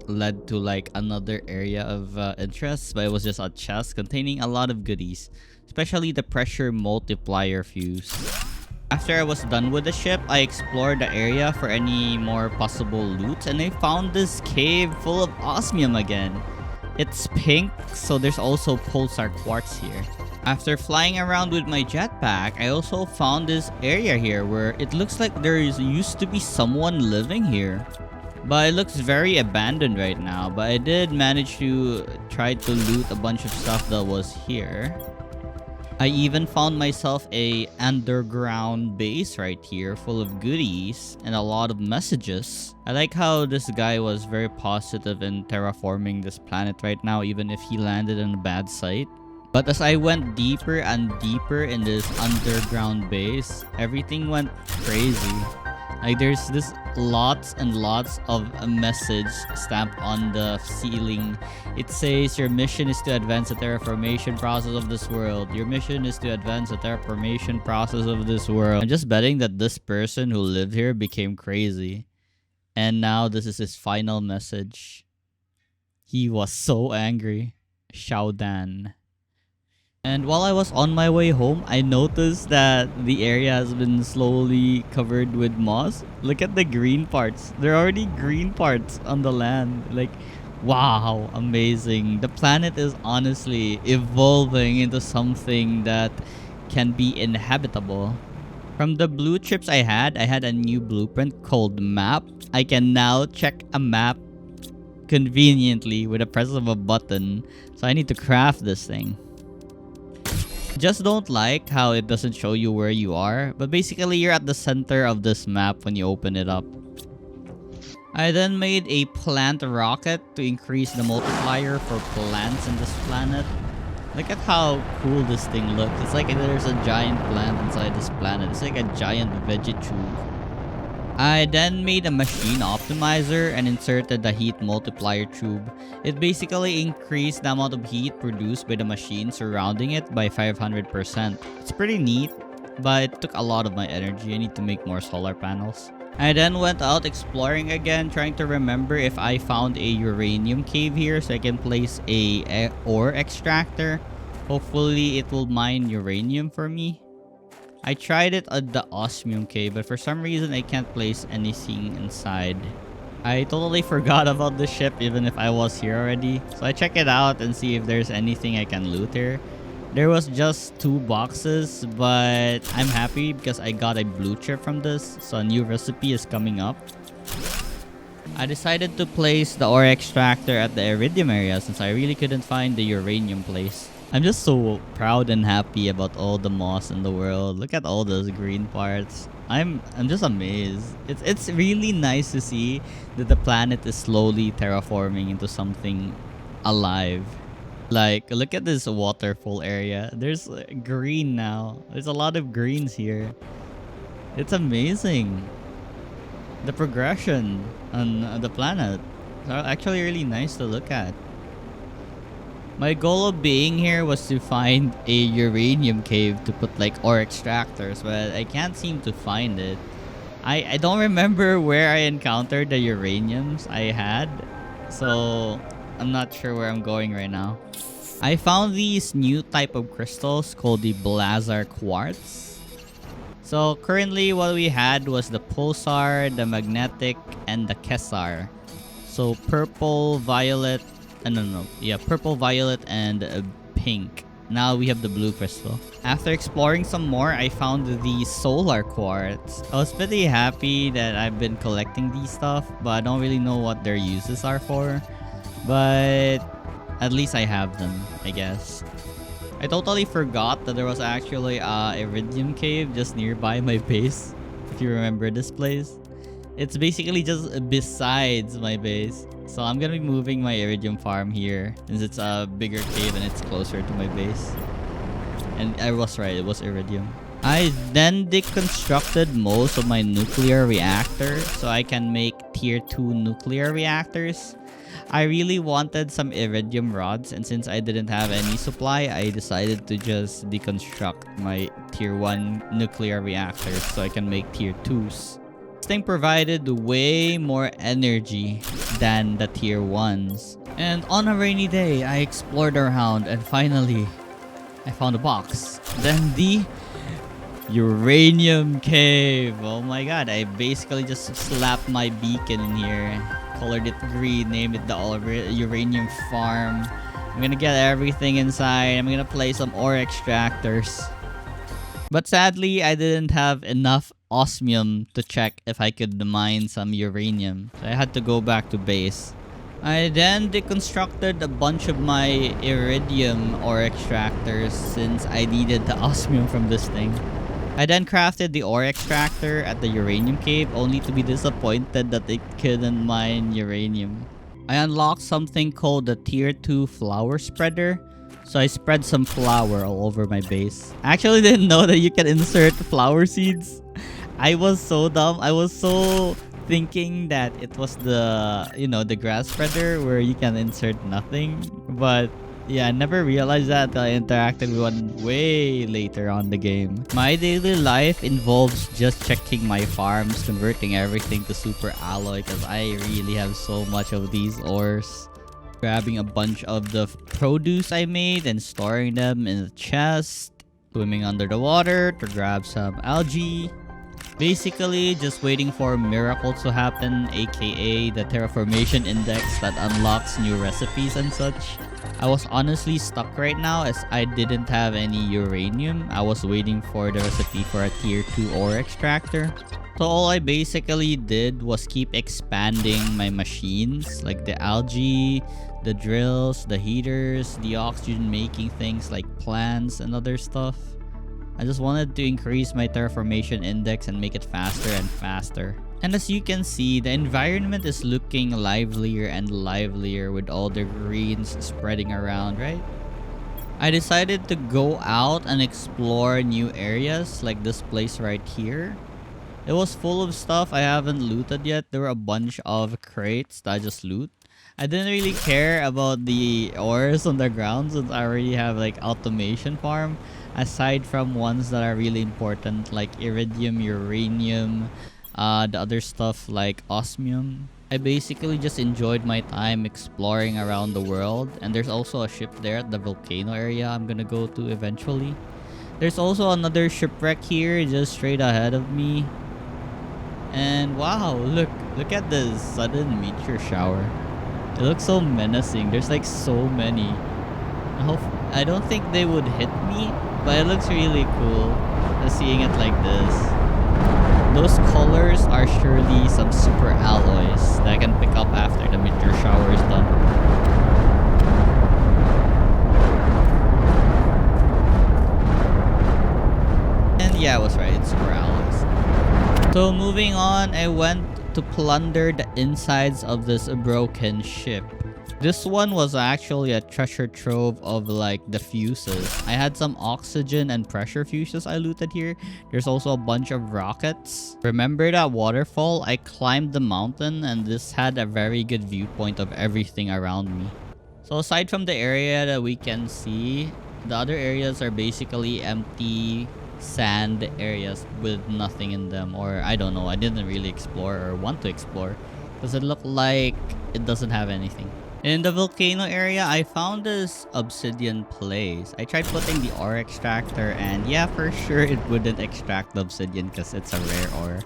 led to like another area of interest, but it was just a chest containing a lot of goodies, especially the pressure multiplier fuse. After I was done with the ship, I explored the area for any more possible loot, and I found this cave full of osmium again. It's pink, so there's also pulsar quartz here. After flying around with my jetpack, I also found this area here where it looks like there used to be someone living here. But it looks very abandoned right now. But I did manage to try to loot a bunch of stuff that was here. I even found myself a underground base right here full of goodies and a lot of messages. I like how this guy was very positive in terraforming this planet right now, even if he landed in a bad site. But as I went deeper and deeper in this underground base, everything went crazy. Like there's this lots and lots of a message stamped on the ceiling. It says your mission is to advance the terraformation process of this world. Your mission is to advance the terraformation process of this world. I'm just betting that this person who lived here became crazy. And now this is his final message. He was so angry. Xiao Dan. And while I was on my way home, I noticed that the area has been slowly covered with moss. Look at the green parts. There are already green parts on the land. Like, wow, amazing. The planet is honestly evolving into something that can be inhabitable. From the blue chips I had a new blueprint called Map. I can now check a map conveniently with the press of a button. So I need to craft this thing. Just don't like how it doesn't show you where you are, but basically you're at the center of this map when you open it up. I then made a plant rocket to increase the multiplier for plants in this planet. Look at how cool this thing looks. It's like there's a giant plant inside this planet. It's like a giant veggie tube. I then made a machine optimizer and inserted the heat multiplier tube. It basically increased the amount of heat produced by the machine surrounding it by 500%. It's pretty neat, but it took a lot of my energy. I need to make more solar panels. I then went out exploring again, trying to remember if I found a uranium cave here so I can place a ore extractor. Hopefully it will mine uranium for me. I tried it at the osmium cave, but for some reason I can't place anything inside. I totally forgot about the ship even if I was here already. So I check it out and see if there's anything I can loot here. There was just 2 boxes, but I'm happy because I got a blue chip from this. So a new recipe is coming up. I decided to place the ore extractor at the iridium area since I really couldn't find the uranium place. I'm just so proud and happy about all the moss in the world. Look at all those green parts. I'm just amazed. It's really nice to see that the planet is slowly terraforming into something alive. Like, look at this waterfall area. There's green now. There's a lot of greens here. It's amazing. The progression on the planet is actually really nice to look at. My goal of being here was to find a uranium cave to put like ore extractors, but I can't seem to find it. I don't remember where I encountered the uraniums I had, so I'm not sure where I'm going right now. I found these new type of crystals called the Blazar Quartz. So currently what we had was the Pulsar, the Magnetic, and the Kessar. So purple, violet, purple, violet, and pink. Now we have the blue crystal. After exploring some more, I found the solar quartz. I was pretty happy that I've been collecting these stuff, but I don't really know what their uses are for. But at least I have them, I guess. I totally forgot that there was actually a iridium cave just nearby my base. If you remember this place. It's basically just besides my base. So I'm gonna be moving my iridium farm here since it's a bigger cave and it's closer to my base. And I was right, it was iridium. I then deconstructed most of my nuclear reactors so I can make tier 2 nuclear reactors. I really wanted some iridium rods, and since I didn't have any supply, I decided to just deconstruct my tier 1 nuclear reactors so I can make tier 2s. This thing provided way more energy than the tier 1s. And on a rainy day, I explored around and finally, I found a box. Then the uranium cave. Oh my god, I basically just slapped my beacon in here. Colored it green, named it the uranium farm. I'm gonna get everything inside. I'm gonna place some ore extractors. But sadly, I didn't have enough osmium to check if I could mine some uranium. So I had to go back to base. I then deconstructed a bunch of my iridium ore extractors since I needed the osmium from this thing. I then crafted the ore extractor at the uranium cave only to be disappointed that it couldn't mine uranium. I unlocked something called the tier 2 flower spreader. So I spread some flour all over my base. I actually didn't know that you can insert flower seeds. I was so dumb. I was so thinking that it was the, the grass spreader where you can insert nothing. But Yeah, I never realized that until I interacted with one way later on the game. My daily life involves just checking my farms, converting everything to super alloy because I really have so much of these ores. Grabbing a bunch of the produce I made and storing them in the chest. Swimming under the water to grab some algae. Basically, just waiting for a miracle to happen, aka the terraformation index that unlocks new recipes and such. I was honestly stuck right now as I didn't have any uranium. I was waiting for the recipe for a tier 2 ore extractor. So all I basically did was keep expanding my machines, like the algae, the drills, the heaters, the oxygen making things like plants and other stuff. I just wanted to increase my terraformation index and make it faster and faster. And as you can see, the environment is looking livelier and livelier with all the greens spreading around, right? I decided to go out and explore new areas like this place right here. It was full of stuff I haven't looted yet. There were a bunch of crates that I just loot. I didn't really care about the ores on the ground since I already have like automation farm. Aside from ones that are really important like iridium, uranium, the other stuff like osmium. I basically just enjoyed my time exploring around the world, and there's also a ship there at the volcano area I'm gonna go to eventually. There's also another shipwreck here just straight ahead of me. And wow, look at this sudden meteor shower. It looks so menacing. There's like so many. I don't think they would hit me, but it looks really cool just seeing it like this. Those colors are surely some super alloys that I can pick up after the meteor shower is done. And yeah, I was right, it's super alloys. So moving on, I went to plunder the insides of this broken ship. This one was actually a treasure trove of like the fuses. I had some oxygen and pressure fuses I looted here. There's also a bunch of rockets. Remember that waterfall? I climbed the mountain and this had a very good viewpoint of everything around me. So aside from the area that we can see, the other areas are basically empty sand areas with nothing in them, or I don't know, I didn't really explore or want to explore because it looked like it doesn't have anything. In the volcano area, I found this obsidian place. I tried putting the ore extractor and yeah, for sure it wouldn't extract the obsidian because it's a rare ore.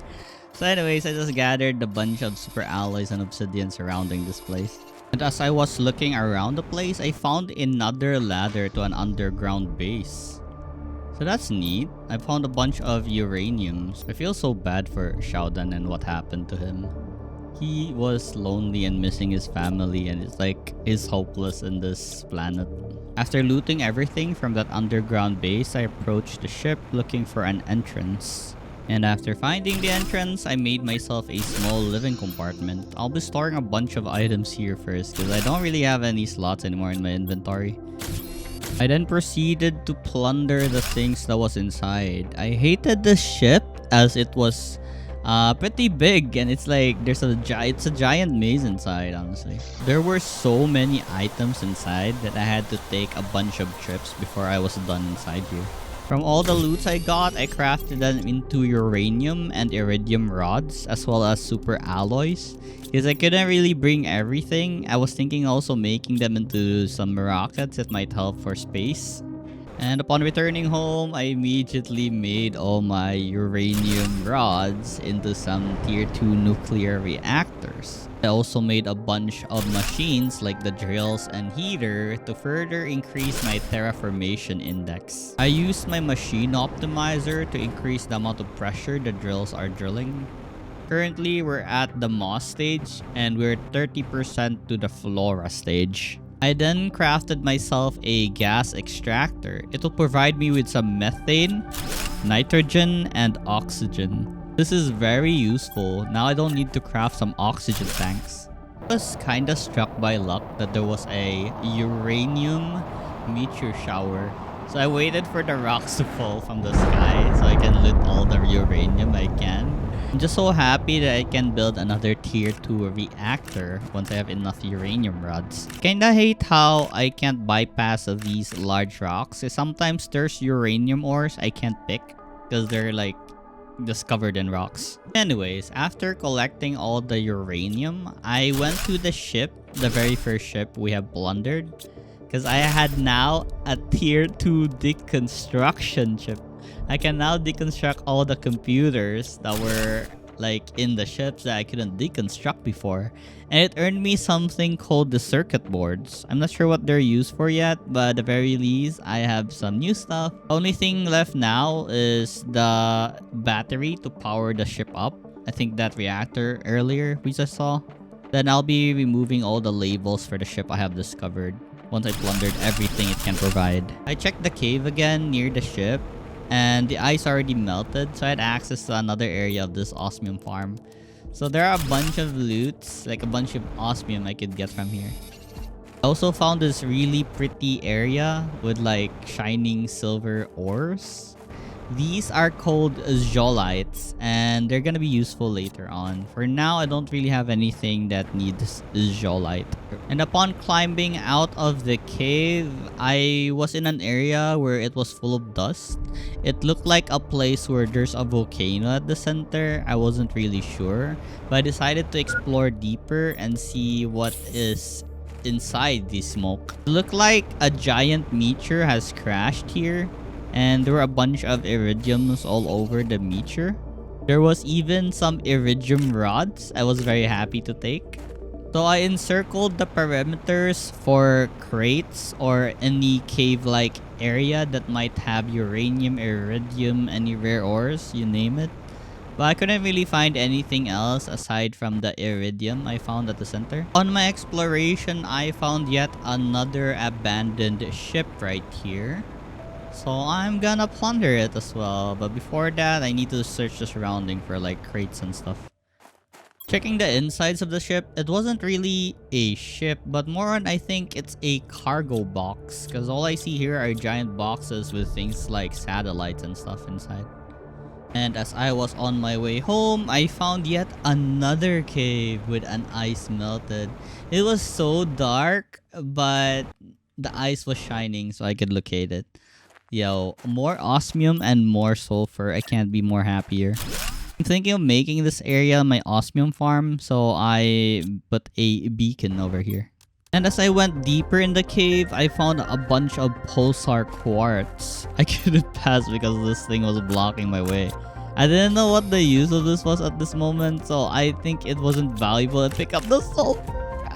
So anyways, I just gathered a bunch of super alloys and obsidian surrounding this place. And as I was looking around the place, I found another ladder to an underground base. So that's neat. I found a bunch of uraniums. I feel so bad for Xiaodan and what happened to him. He was lonely and missing his family and it's like is hopeless in this planet. After looting everything from that underground base, I approached the ship looking for an entrance. And after finding the entrance, I made myself a small living compartment. I'll be storing a bunch of items here first because I don't really have any slots anymore in my inventory. I then proceeded to plunder the things that was inside. I hated the ship as it was pretty big and it's like it's a giant maze inside, honestly. There were so many items inside that I had to take a bunch of trips before I was done inside here. From all the loots I got, I crafted them into uranium and iridium rods as well as super alloys. Because I couldn't really bring everything, I was thinking also making them into some rockets that might help for space. And upon returning home, I immediately made all my uranium rods into some tier 2 nuclear reactors. I also made a bunch of machines like the drills and heater to further increase my terraformation index. I used my machine optimizer to increase the amount of pressure the drills are drilling. Currently, we're at the moss stage and we're 30% to the flora stage. I then crafted myself a gas extractor. It will provide me with some methane, nitrogen, and oxygen. This is very useful. Now I don't need to craft some oxygen tanks. I was kinda struck by luck that there was a uranium meteor shower. So I waited for the rocks to fall from the sky so I can loot all the uranium I can. I'm just so happy that I can build another tier 2 reactor once I have enough uranium rods. Kinda hate how I can't bypass these large rocks. Sometimes there's uranium ores I can't pick because they're like just covered in rocks. Anyways, after collecting all the uranium, I went to the ship, the very first ship we have plundered, because I had now a tier 2 deconstruction chip. I can now deconstruct all the computers that were like in the ships that I couldn't deconstruct before. And it earned me something called the circuit boards. I'm not sure what they're used for yet, but at the very least, I have some new stuff. Only thing left now is the battery to power the ship up. I think that reactor earlier we just saw. Then I'll be removing all the labels for the ship I have discovered once I plundered everything it can provide. I checked the cave again near the ship, and the ice already melted, so I had access to another area of this osmium farm. So there are a bunch of loots, like a bunch of osmium I could get from here. I also found this really pretty area with like shining silver ores. These are called zeolites, and they're gonna be useful later on. For now, I don't really have anything that needs zeolite. And upon climbing out of the cave, I was in an area where it was full of dust. It looked like a place where there's a volcano at the center. I wasn't really sure, but I decided to explore deeper and see what is inside the smoke. It looked like a giant meteor has crashed here, and there were a bunch of iridiums all over the meteor. There was even some iridium rods I was very happy to take. So I encircled the perimeters for crates or any cave-like area that might have uranium, iridium, any rare ores, you name it. But I couldn't really find anything else aside from the iridium I found at the center. On my exploration, I found yet another abandoned ship right here. So I'm gonna plunder it as well. But before that, I need to search the surrounding for like crates and stuff. Checking the insides of the ship, it wasn't really a ship, but more on I think it's a cargo box. Because all I see here are giant boxes with things like satellites and stuff inside. And as I was on my way home, I found yet another cave with an ice melted. It was so dark, but the ice was shining so I could locate it. Yo, more osmium and more sulfur. I can't be more happier. I'm thinking of making this area my osmium farm, so I put a beacon over here. And as I went deeper in the cave, I found a bunch of pulsar quartz. I couldn't pass because this thing was blocking my way. I didn't know what the use of this was at this moment, so I think it wasn't valuable to pick up the sulfur.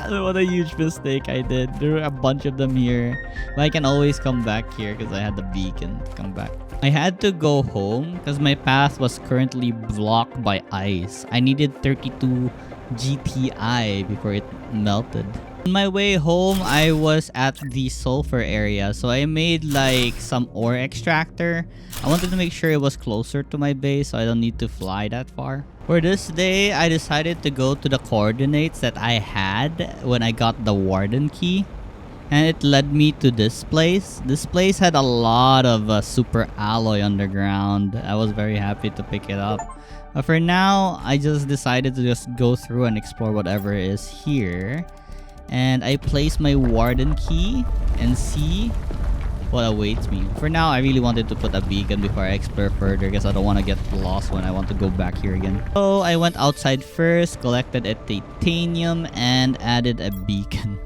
What a huge mistake I did. There were a bunch of them here, but I can always come back here because I had the beacon to come back. I had to go home because my path was currently blocked by ice. I needed 32 GTI before it melted. On my way home, I was at the sulfur area, so I made like some ore extractor. I wanted to make sure it was closer to my base so I don't need to fly that far. For this day, I decided to go to the coordinates that I had when I got the Warden key. And it led me to this place. This place had a lot of super alloy underground. I was very happy to pick it up. But for now, I just decided to just go through and explore whatever is here. And I place my Warden key and see what awaits me. For now, I really wanted to put a beacon before I explore further because I don't want to get lost when I want to go back here again. So I went outside first, collected a titanium, and added a beacon.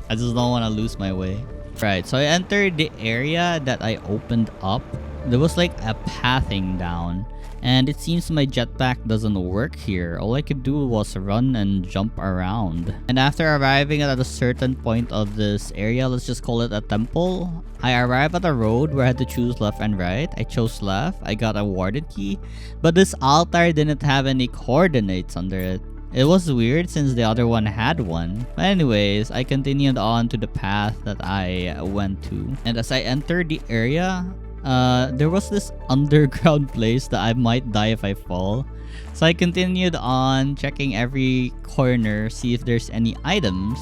I just don't want to lose my way. Right, so I entered the area that I opened up. There was like a pathing down. And it seems my jetpack doesn't work here. All I could do was run and jump around. And after arriving at a certain point of this area, let's just call it a temple, I arrived at a road where I had to choose left and right. I chose left. I got a Warden key. But this altar didn't have any coordinates under it. It was weird since the other one had one. But anyways, I continued on to the path that I went to. And as I entered the area, there was this underground place that I might die if I fall. So I continued on checking every corner, see if there's any items.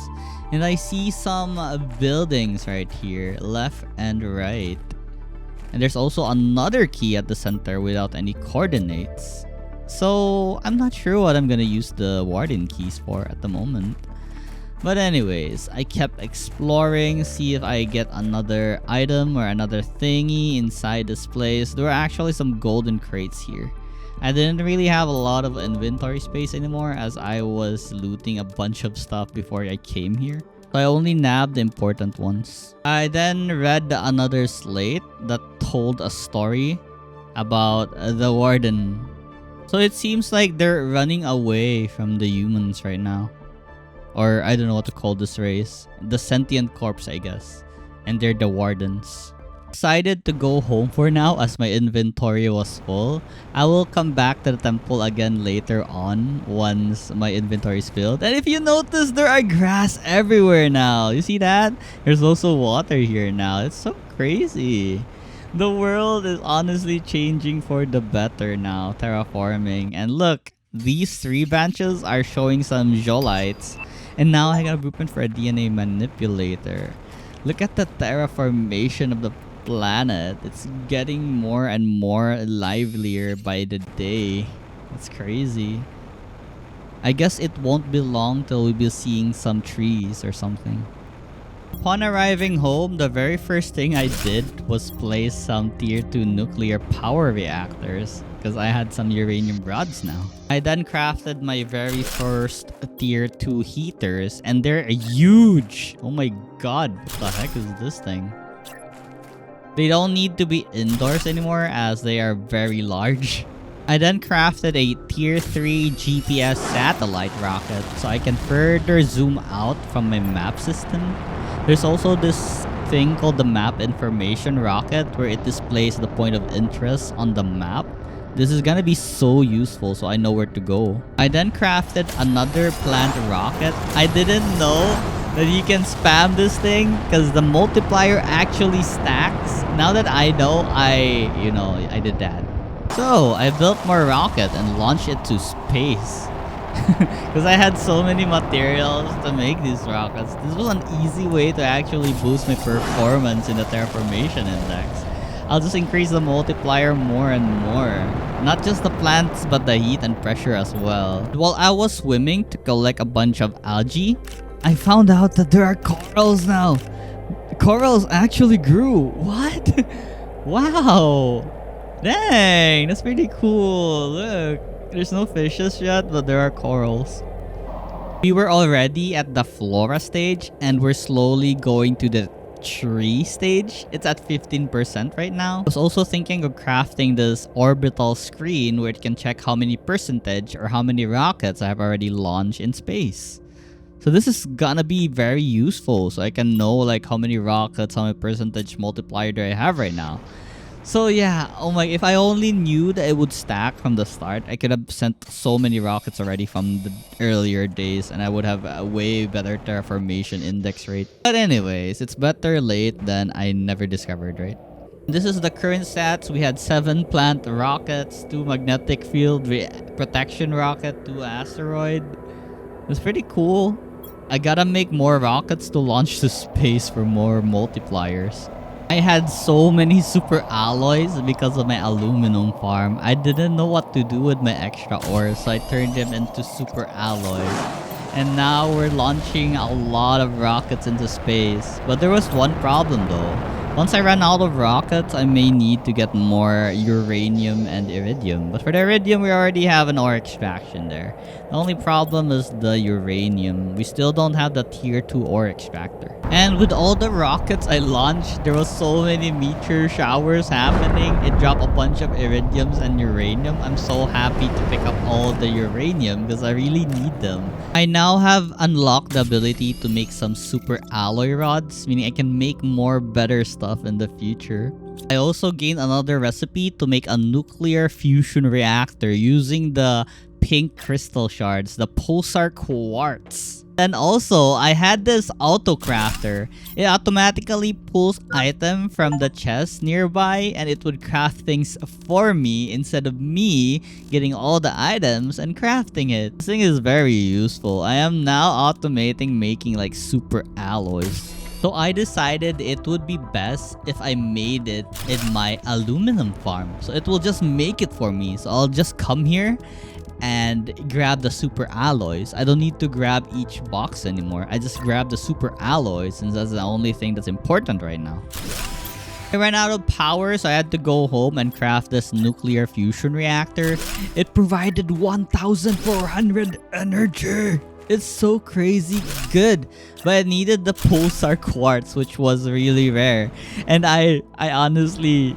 And I see some buildings right here, left and right. And there's also another key at the center without any coordinates. So I'm not sure what I'm gonna use the warden keys for at the moment. But anyways, I kept exploring, see if I get another item or another thingy inside this place. There were actually some golden crates here. I didn't really have a lot of inventory space anymore as I was looting a bunch of stuff before I came here. So I only nabbed the important ones. I then read another slate that told a story about the warden. So it seems like they're running away from the humans right now. Or I don't know what to call this race. The sentient corpse, I guess. And they're the wardens. Decided to go home for now as my inventory was full. I will come back to the temple again later on once my inventory is filled. And if you notice, there are grass everywhere now. You see that? There's also water here now. It's so crazy. The world is honestly changing for the better now, terraforming. And look, these tree branches are showing some zeolites. And now I got a blueprint for a DNA manipulator. Look at the terraformation of the planet. It's getting more and more livelier by the day. It's crazy. I guess it won't be long till we'll be seeing some trees or something. Upon arriving home, the very first thing I did was place some tier 2 nuclear power reactors because I had some uranium rods now. I then crafted my very first tier 2 heaters and they're huge. Oh my god, what the heck is this thing? They don't need to be indoors anymore as they are very large. I then crafted a tier 3 GPS satellite rocket so I can further zoom out from my map system. There's also this thing called the map information rocket where it displays the point of interest on the map. This is gonna be so useful so I know where to go. I then crafted another plant rocket. I didn't know that you can spam this thing because the multiplier actually stacks. Now that I know, I did that. So I built more rocket and launched it to space. Because I had so many materials to make these rockets. This was an easy way to actually boost my performance in the terraformation index. I'll just increase the multiplier more and more. Not just the plants, but the heat and pressure as well. While I was swimming to collect a bunch of algae, I found out that there are corals now. The corals actually grew. What? Wow. Dang, that's pretty cool. Look. There's no fishes yet, but there are corals. We were already at the flora stage and we're slowly going to the tree stage. It's at 15% right now. I was also thinking of crafting this orbital screen where it can check how many percentage or how many rockets I have already launched in space. So this is gonna be very useful so I can know like how many rockets, how many percentage multiplier do I have right now. So yeah, oh my, if I only knew that it would stack from the start, I could have sent so many rockets already from the earlier days and I would have a way better terraformation index rate. But anyways, it's better late than I never discovered, right? This is the current stats. We had 7 plant rockets, 2 magnetic field protection rocket, 2 asteroid. It's pretty cool. I gotta make more rockets to launch to space for more multipliers. I had so many super alloys because of my aluminum farm. I didn't know what to do with my extra ore, so I turned them into super alloys. And now we're launching a lot of rockets into space. But there was one problem though. Once I run out of rockets, I may need to get more uranium and iridium. But for the iridium, we already have an ore extraction there. The only problem is the uranium. We still don't have the tier 2 ore extractor. And with all the rockets I launched, there was so many meteor showers happening. It dropped a bunch of iridiums and uranium. I'm so happy to pick up all the uranium because I really need them. I now have unlocked the ability to make some super alloy rods, meaning I can make more better stuff in the future. I also gained another recipe to make a nuclear fusion reactor using the pink crystal shards, the pulsar quartz. And also, I had this auto crafter. It automatically pulls item from the chest nearby and it would craft things for me instead of me getting all the items and crafting it. This thing is very useful. I am now automating making like super alloys. So I decided it would be best if I made it in my aluminum farm. So it will just make it for me. So I'll just come here and grab the super alloys. I don't need to grab each box anymore. I just grab the super alloys since that's the only thing that's important right now. I ran out of power, so I had to go home and craft this nuclear fusion reactor. It provided 1,400 energy. It's so crazy good, but I needed the pulsar quartz, which was really rare, and I honestly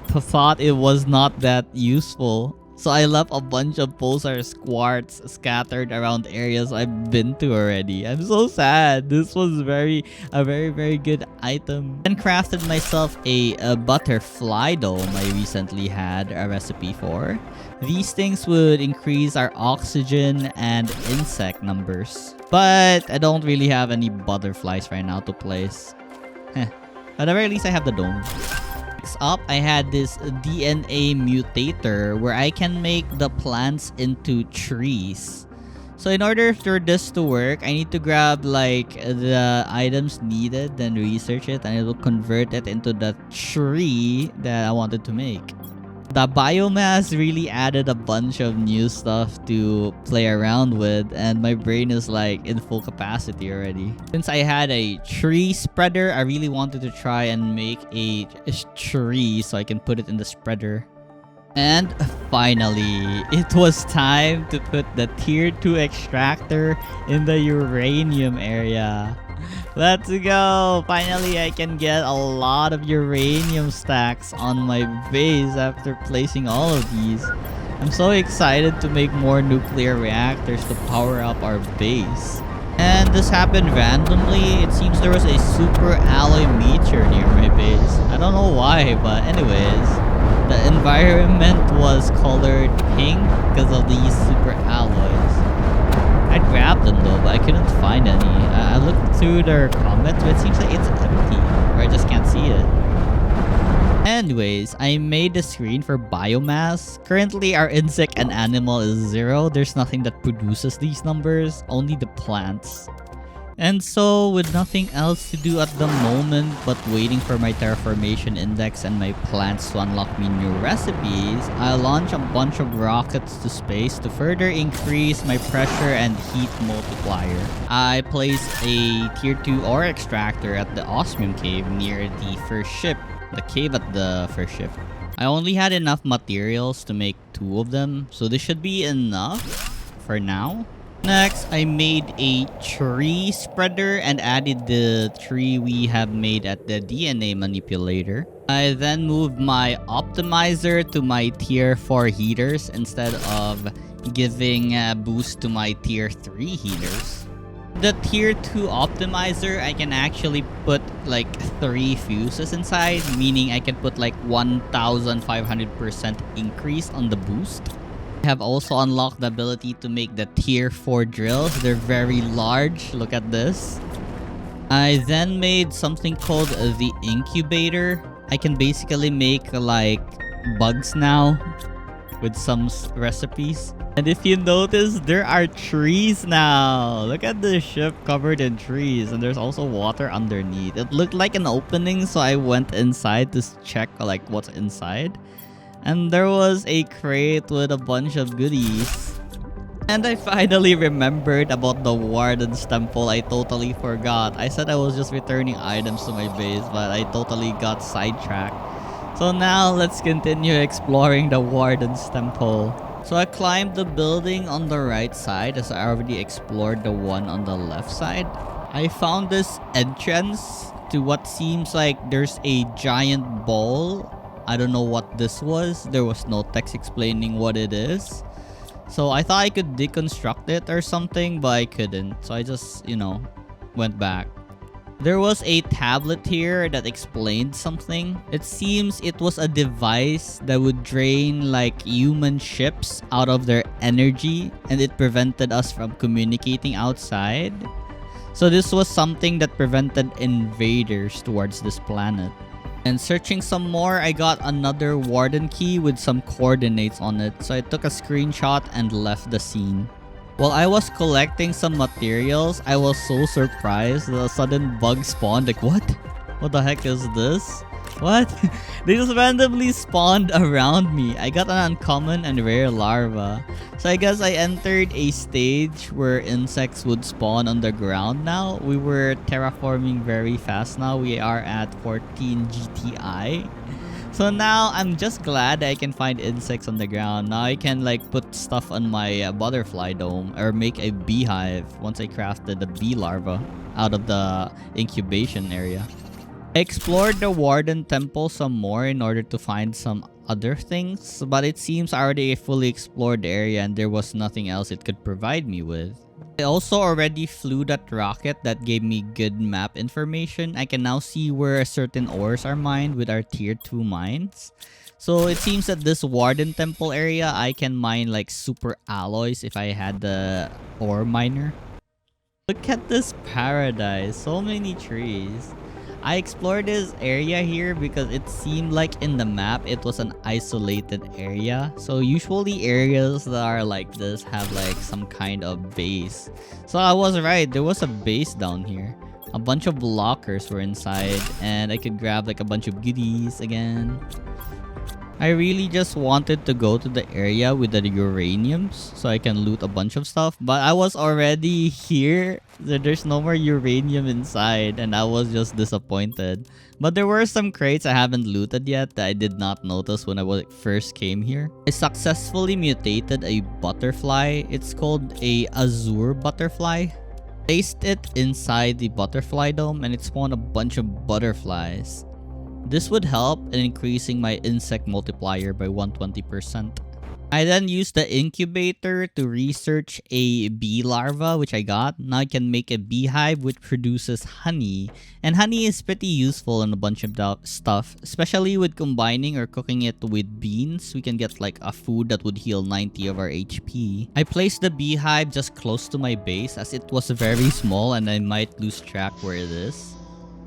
thought it was not that useful. So I left a bunch of pulsar quartz scattered around areas I've been to already. I'm so sad. This was a very good item. Then crafted myself a butterfly dome I recently had a recipe for. These things would increase our oxygen and insect numbers. But I don't really have any butterflies right now to place. At the very least, I have the dome. Next up, I had this DNA mutator where I can make the plants into trees. So in order for this to work, I need to grab like the items needed, then research it, and it will convert it into the tree that I wanted to make. The biomass really added a bunch of new stuff to play around with, and my brain is like in full capacity already. Since I had a tree spreader, I really wanted to try and make a tree so I can put it in the spreader. And finally, it was time to put the tier 2 extractor in the uranium area. Let's go! Finally, I can get a lot of uranium stacks on my base after placing all of these. I'm so excited to make more nuclear reactors to power up our base. And this happened randomly. It seems there was a super alloy meteor near my base. I don't know why, but anyways, the environment was colored pink because of these super alloys. I grabbed them though, but I couldn't find any. I looked through their comments, but it seems like it's empty, or I just can't see it. Anyways, I made the screen for biomass. Currently, our insect and animal is 0. There's nothing that produces these numbers, only the plants. And so, with nothing else to do at the moment but waiting for my terraformation index and my plants to unlock me new recipes, I launch a bunch of rockets to space to further increase my pressure and heat multiplier. I placed a tier 2 ore extractor at the Osmium Cave near the first ship, the cave at the first ship. I only had enough materials to make 2 of them, so this should be enough for now. Next, I made a tree spreader and added the tree we have made at the DNA manipulator. I then moved my optimizer to my tier 4 heaters instead of giving a boost to my tier 3 heaters. The tier 2 optimizer, I can actually put like 3 fuses inside, meaning I can put like 1,500% increase on the boost. I have also unlocked the ability to make the tier 4 drills. They're very large. Look at this. I then made something called the incubator. I can basically make like bugs now with some recipes. And if you notice, there are trees now. Look at the ship covered in trees, and there's also water underneath. It looked like an opening, so I went inside to check like what's inside. And there was a crate with a bunch of goodies. And I finally remembered about the Warden's Temple. I totally forgot. I said I was just returning items to my base, but I totally got sidetracked. So now let's continue exploring the Warden's Temple. So I climbed the building on the right side as I already explored the one on the left side. I found this entrance to what seems like there's a giant ball. I don't know what this was. There was no text explaining what it is. So I thought I could deconstruct it or something, but I couldn't. So I just, went back. There was a tablet here that explained something. It seems it was a device that would drain like human ships out of their energy, and it prevented us from communicating outside. So this was something that prevented invaders towards this planet. And searching some more, I got another Warden key with some coordinates on it. So I took a screenshot and left the scene. While I was collecting some materials, I was so surprised that a sudden bug spawned. Like, what? What the heck is this? What? They just randomly spawned around me. I got an uncommon and rare larva. So I guess I entered a stage where insects would spawn on the ground now. We were terraforming very fast now. We are at 14 GTI. So now I'm just glad I can find insects on the ground. Now I can like put stuff on my butterfly dome or make a beehive once I crafted the bee larva out of the incubation area. I explored the Warden Temple some more in order to find some other things, but it seems I already fully explored the area and there was nothing else it could provide me with. I also already flew that rocket that gave me good map information. I can now see where certain ores are mined with our tier 2 mines. So it seems that this Warden Temple area, I can mine like super alloys if I had the ore miner. Look at this paradise, so many trees. I explored this area here because it seemed like in the map it was an isolated area. So usually areas that are like this have like some kind of base. So I was right, there was a base down here. A bunch of lockers were inside and I could grab like a bunch of goodies again. I really just wanted to go to the area with the uraniums so I can loot a bunch of stuff, but I was already here. There's no more uranium inside and I was just disappointed. But there were some crates I haven't looted yet that I did not notice when I first came here. I successfully mutated a butterfly. It's called a azure butterfly. Placed it inside the butterfly dome and it spawned a bunch of butterflies. This would help in increasing my insect multiplier by 120%. I then used the incubator to research a bee larva, which I got. Now I can make a beehive which produces honey. And honey is pretty useful in a bunch of stuff, especially with combining or cooking it with beans. We can get like a food that would heal 90 of our HP. I placed the beehive just close to my base as it was very small and I might lose track where it is.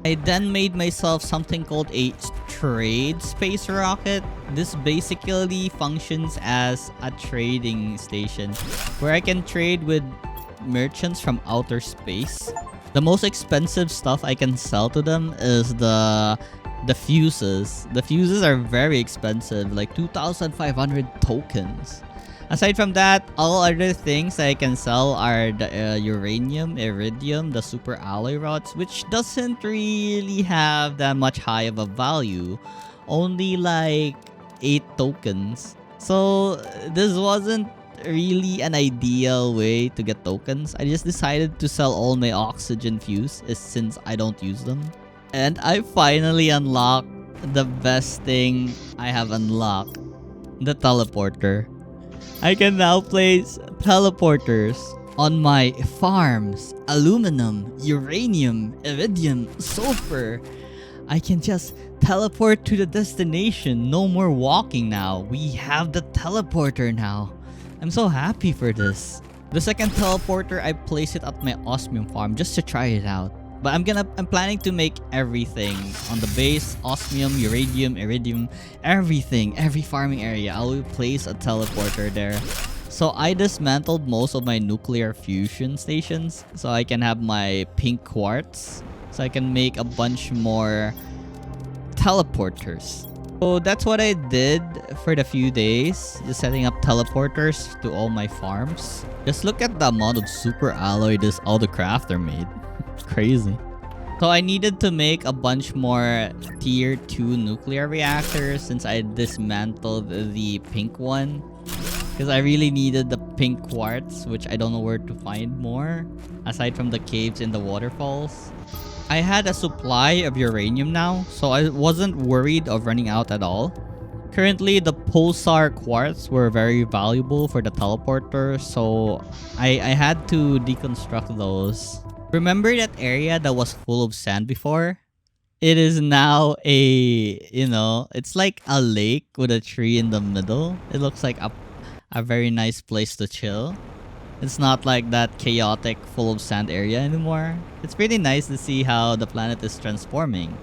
I then made myself something called a trade space rocket. This basically functions as a trading station where I can trade with merchants from outer space. The most expensive stuff I can sell to them is the fuses. The fuses are very expensive, like 2,500 tokens. Aside from that, all other things that I can sell are the uranium, iridium, the super alloy rods, which doesn't really have that much high of a value. Only like 8 tokens. So this wasn't really an ideal way to get tokens. I just decided to sell all my oxygen fuse since I don't use them. And I finally unlocked the best thing I have unlocked. The teleporter. I can now place teleporters on my farms. Aluminum, uranium, iridium, sulfur. I can just teleport to the destination. No more walking now. We have the teleporter now. I'm so happy for this. The second teleporter, I place it at my osmium farm just to try it out. But I'm planning to make everything on the base, osmium, uranium, iridium, everything, every farming area. I will place a teleporter there. So I dismantled most of my nuclear fusion stations so I can have my pink quartz. So I can make a bunch more teleporters. So that's what I did for the few days, just setting up teleporters to all my farms. Just look at the amount of super alloy this all the crafter made. Crazy. So I needed to make a bunch more tier 2 nuclear reactors since I dismantled the pink one. Because I really needed the pink quartz, which I don't know where to find more aside from the caves and the waterfalls. I had a supply of uranium now, so I wasn't worried of running out at all. Currently, the pulsar quartz were very valuable for the teleporter, so I had to deconstruct those. Remember that area that was full of sand before? It is now it's like a lake with a tree in the middle. It looks like a very nice place to chill. It's not like that chaotic, full of sand area anymore. It's pretty nice to see how the planet is transforming.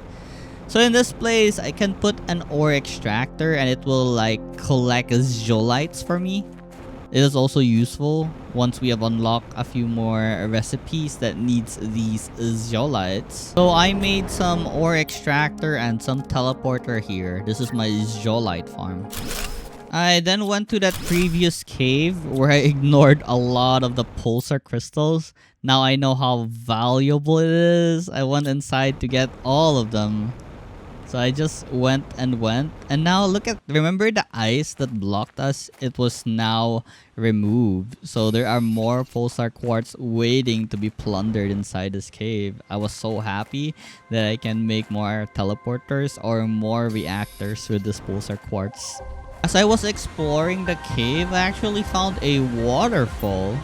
So in this place, I can put an ore extractor and it will like collect zeolites for me. It is also useful once we have unlocked a few more recipes that needs these zeolites. So I made some ore extractor and some teleporter here. This is my zeolite farm. I then went to that previous cave where I ignored a lot of the pulsar crystals. Now I know how valuable it is. I went inside to get all of them. So I just went. And now look at, remember the ice that blocked us? It was now removed. So there are more pulsar quartz waiting to be plundered inside this cave. I was so happy that I can make more teleporters or more reactors with this pulsar quartz. As I was exploring the cave, I actually found a waterfall.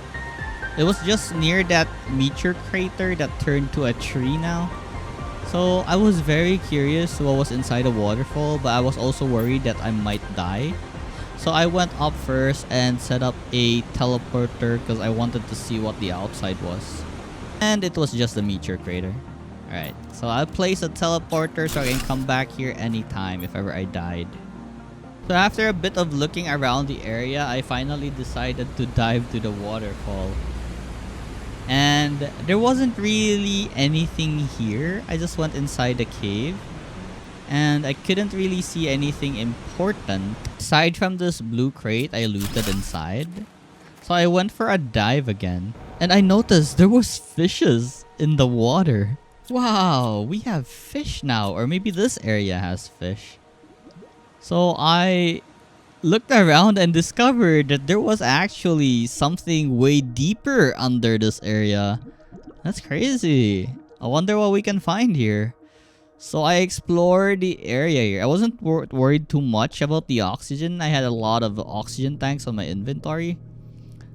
It was just near that meteor crater that turned to a tree now. So I was very curious what was inside the waterfall, but I was also worried that I might die. So I went up first and set up a teleporter because I wanted to see what the outside was. And it was just a meteor crater. Alright, so I'll place a teleporter so I can come back here anytime if ever I died. So after a bit of looking around the area, I finally decided to dive to the waterfall. And there wasn't really anything here. I just went inside the cave. And I couldn't really see anything important. Aside from this blue crate I looted inside. So I went for a dive again. And I noticed there was fishes in the water. Wow, we have fish now. Or maybe this area has fish. So I looked around and discovered that there was actually something way deeper under this area. That's crazy. I wonder what we can find here. So I explored the area here. I wasn't worried too much about the oxygen. I had a lot of oxygen tanks on my inventory.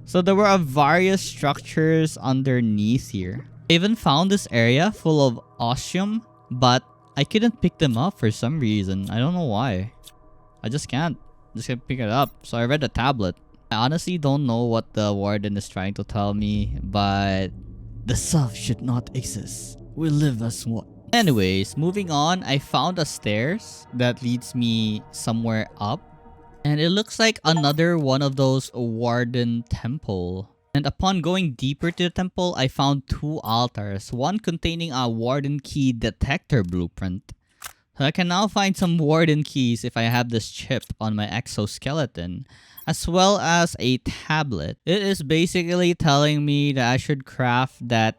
So there were various structures underneath here. I even found this area full of osmium, but I couldn't pick them up for some reason. I don't know why. I just can't pick it up. So I read the tablet. I honestly don't know what the warden is trying to tell me, but the self should not exist. We live as one. Anyways, moving on, I found a stairs that leads me somewhere up. And it looks like another one of those warden temple. And upon going deeper to the temple, I found two altars. One containing a warden key detector blueprint. So I can now find some warden keys if I have this chip on my exoskeleton, as well as a tablet. It is basically telling me that I should craft that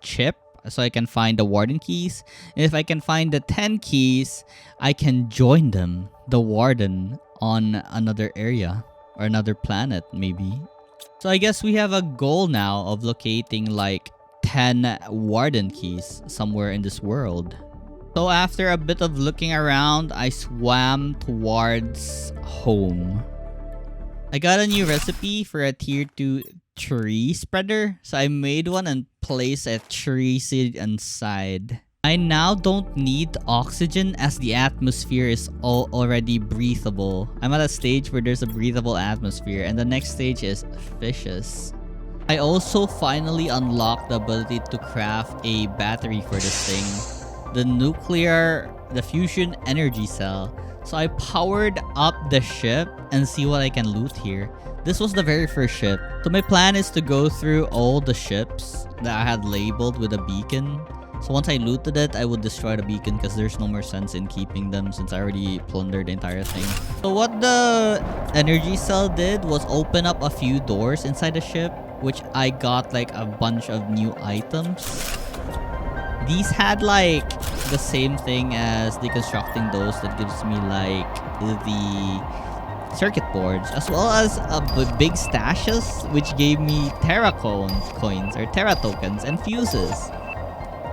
chip so I can find the warden keys. And if I can find the 10 keys, I can join them, the warden, on another area or another planet maybe. So I guess we have a goal now of locating like 10 warden keys somewhere in this world. So after a bit of looking around, I swam towards home. I got a new recipe for a tier 2 tree spreader. So I made one and placed a tree seed inside. I now don't need oxygen as the atmosphere is already breathable. I'm at a stage where there's a breathable atmosphere, and the next stage is fishes. I also finally unlocked the ability to craft a battery for this thing. The fusion energy cell. So I powered up the ship and see what I can loot here. This was the very first ship. So my plan is to go through all the ships that I had labeled with a beacon. So once I looted it, I would destroy the beacon because there's no more sense in keeping them since I already plundered the entire thing. So what the energy cell did was open up a few doors inside the ship, which I got like a bunch of new items. These had like the same thing as deconstructing those that gives me like the circuit boards, as well as big stashes which gave me Terra coins or Terra tokens and fuses.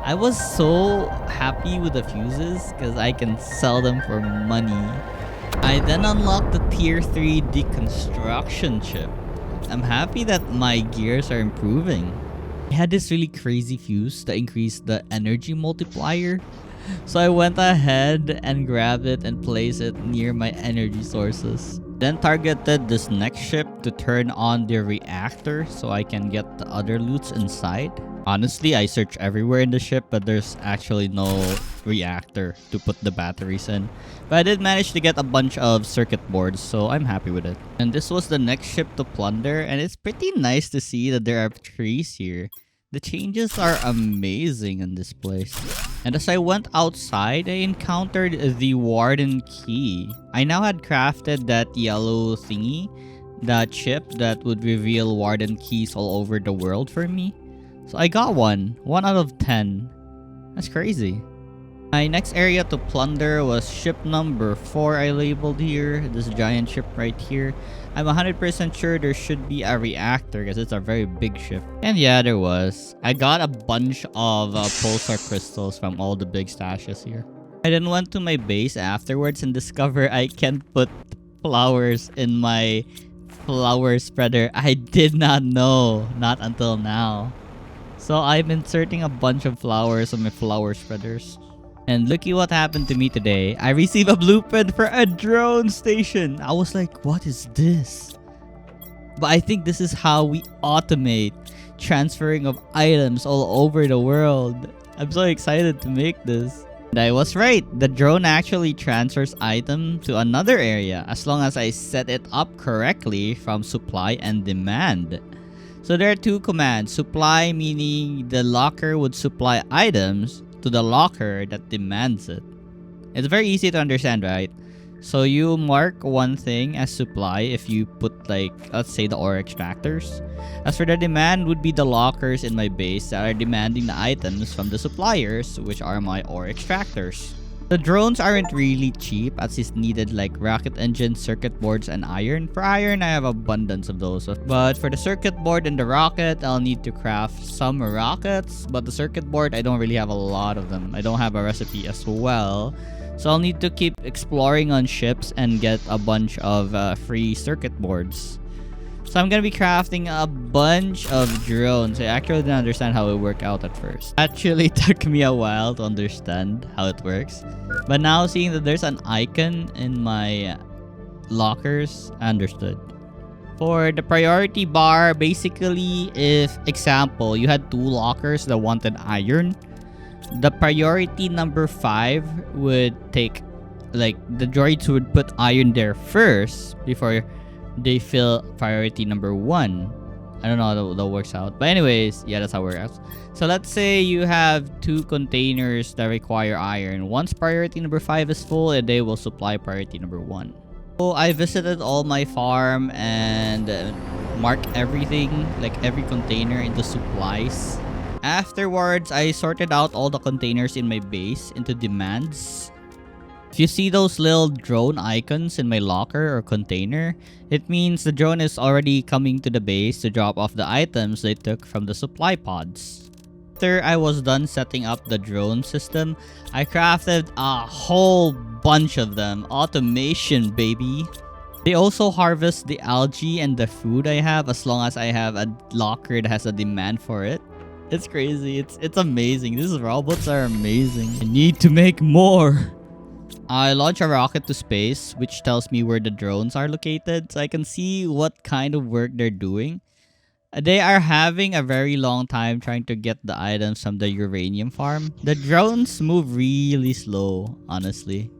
I was so happy with the fuses because I can sell them for money. I then unlocked the tier 3 deconstruction chip. I'm happy that my gears are improving. I had this really crazy fuse that increased the energy multiplier. So I went ahead and grabbed it and placed it near my energy sources. Then targeted this next ship to turn on the reactor so I can get the other loots inside. Honestly, I searched everywhere in the ship, but there's actually no reactor to put the batteries in. But I did manage to get a bunch of circuit boards, so I'm happy with it. And this was the next ship to plunder, and it's pretty nice to see that there are trees here. The changes are amazing in this place. And as I went outside, I encountered the Warden Key. I now had crafted that yellow thingy, that chip that would reveal Warden Keys all over the world for me. So I got one out of 10. That's crazy. My next area to plunder was ship number 4 I labeled here. This giant ship right here. I'm 100% sure there should be a reactor because it's a very big ship. And yeah, there was. I got a bunch of pulsar crystals from all the big stashes here. I then went to my base afterwards and discovered I can put flowers in my flower spreader. I did not know. Not until now. So I'm inserting a bunch of flowers on my flower spreaders. And looky what happened to me today. I received a blueprint for a drone station. I was like, what is this? But I think this is how we automate transferring of items all over the world. I'm so excited to make this. And I was right. The drone actually transfers item to another area as long as I set it up correctly from supply and demand. So there are two commands. Supply meaning the locker would supply items to the locker that demands it. It's very easy to understand, right? So you mark one thing as supply if you put like, let's say the ore extractors. As for the demand would be the lockers in my base that are demanding the items from the suppliers, which are my ore extractors. The drones aren't really cheap as is needed like rocket engines, circuit boards, and iron. For iron, I have abundance of those. But for the circuit board and the rocket, I'll need to craft some rockets. But the circuit board, I don't really have a lot of them. I don't have a recipe as well. So I'll need to keep exploring on ships and get a bunch of free circuit boards. So I'm gonna be crafting a bunch of drones. I actually didn't understand how it worked out at first. Actually took me a while to understand how it works. But now seeing that there's an icon in my lockers, I understood. For the priority bar, basically if, example, you had 2 lockers that wanted iron, the priority number 5 would take, like, the droids would put iron there first before they fill priority number 1. I don't know how that works out. But anyways, yeah, that's how it works. So let's say you have 2 containers that require iron. Once priority number 5 is full, they will supply priority number 1. So I visited all my farm and marked everything, like every container into supplies. Afterwards, I sorted out all the containers in my base into demands. If you see those little drone icons in my locker or container, it means the drone is already coming to the base to drop off the items they took from the supply pods. After I was done setting up the drone system, I crafted a whole bunch of them. Automation, baby! They also harvest the algae and the food I have as long as I have a locker that has a demand for it. It's crazy. It's amazing. These robots are amazing. I need to make more! I launch a rocket to space, which tells me where the drones are located, so I can see what kind of work they're doing. They are having a very long time trying to get the items from the uranium farm. The drones move really slow, honestly.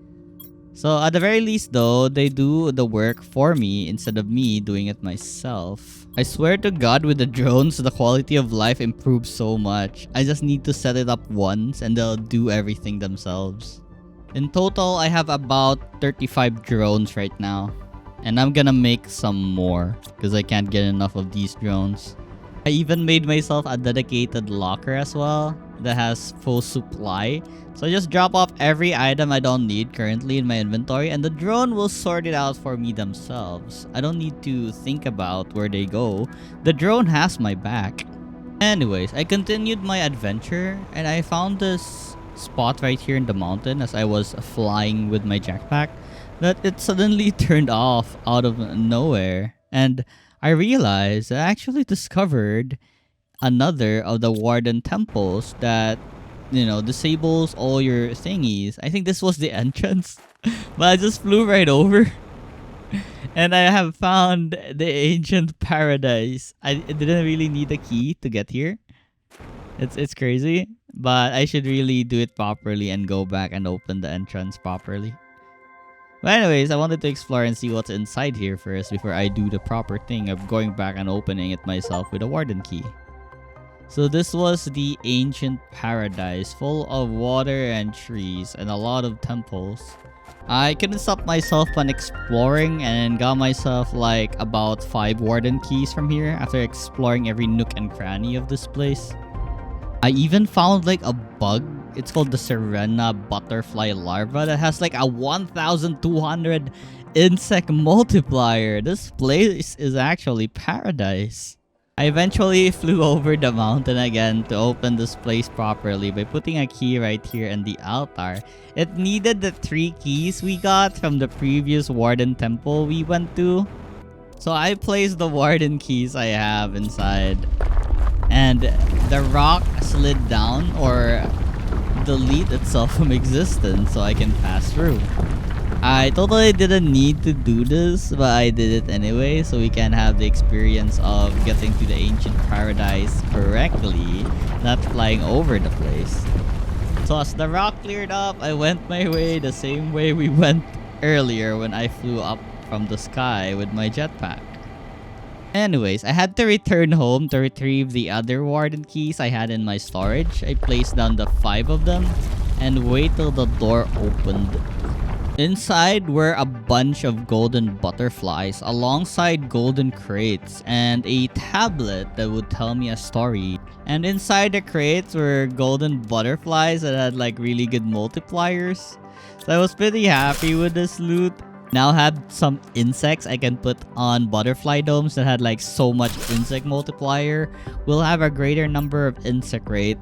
So at the very least though, they do the work for me instead of me doing it myself. I swear to God, with the drones, the quality of life improves so much. I just need to set it up once and they'll do everything themselves. In total, I have about 35 drones right now. And I'm gonna make some more because I can't get enough of these drones. I even made myself a dedicated locker as well that has full supply. So I just drop off every item I don't need currently in my inventory and the drone will sort it out for me themselves. I don't need to think about where they go. The drone has my back. Anyways, I continued my adventure and I found this spot right here in the mountain as I was flying with my jetpack that it suddenly turned off out of nowhere, and I realized I actually discovered another of the Warden temples that, you know, disables all your thingies. I think this was the entrance, but I just flew right over and I have found the ancient paradise. I didn't really need a key to get here. It's crazy, but I should really do it properly and go back and open the entrance properly. But anyways, I wanted to explore and see what's inside here first before I do the proper thing of going back and opening it myself with a warden key. So this was the ancient paradise, full of water and trees and a lot of temples. I couldn't stop myself on exploring and got myself like about 5 warden keys from here after exploring every nook and cranny of this place. I even found like a bug. It's called the Serena butterfly larva that has like a 1,200 insect multiplier. This place is actually paradise. I eventually flew over the mountain again to open this place properly by putting a key right here in the altar. It needed the 3 keys we got from the previous warden temple we went to. So I placed the warden keys I have inside. And the rock slid down or delete itself from existence so I can pass through. I totally didn't need to do this, but I did it anyway so we can have the experience of getting to the ancient paradise correctly, not flying over the place. So as the rock cleared up, I went my way the same way we went earlier when I flew up from the sky with my jetpack. Anyways, I had to return home to retrieve the other warden keys I had in my storage. I placed down the 5 of them and wait till the door opened. Inside were a bunch of golden butterflies alongside golden crates and a tablet that would tell me a story. And inside the crates were golden butterflies that had like really good multipliers. So I was pretty happy with this loot. Now have some insects I can put on butterfly domes that had like so much insect multiplier. We'll have a greater number of insect rate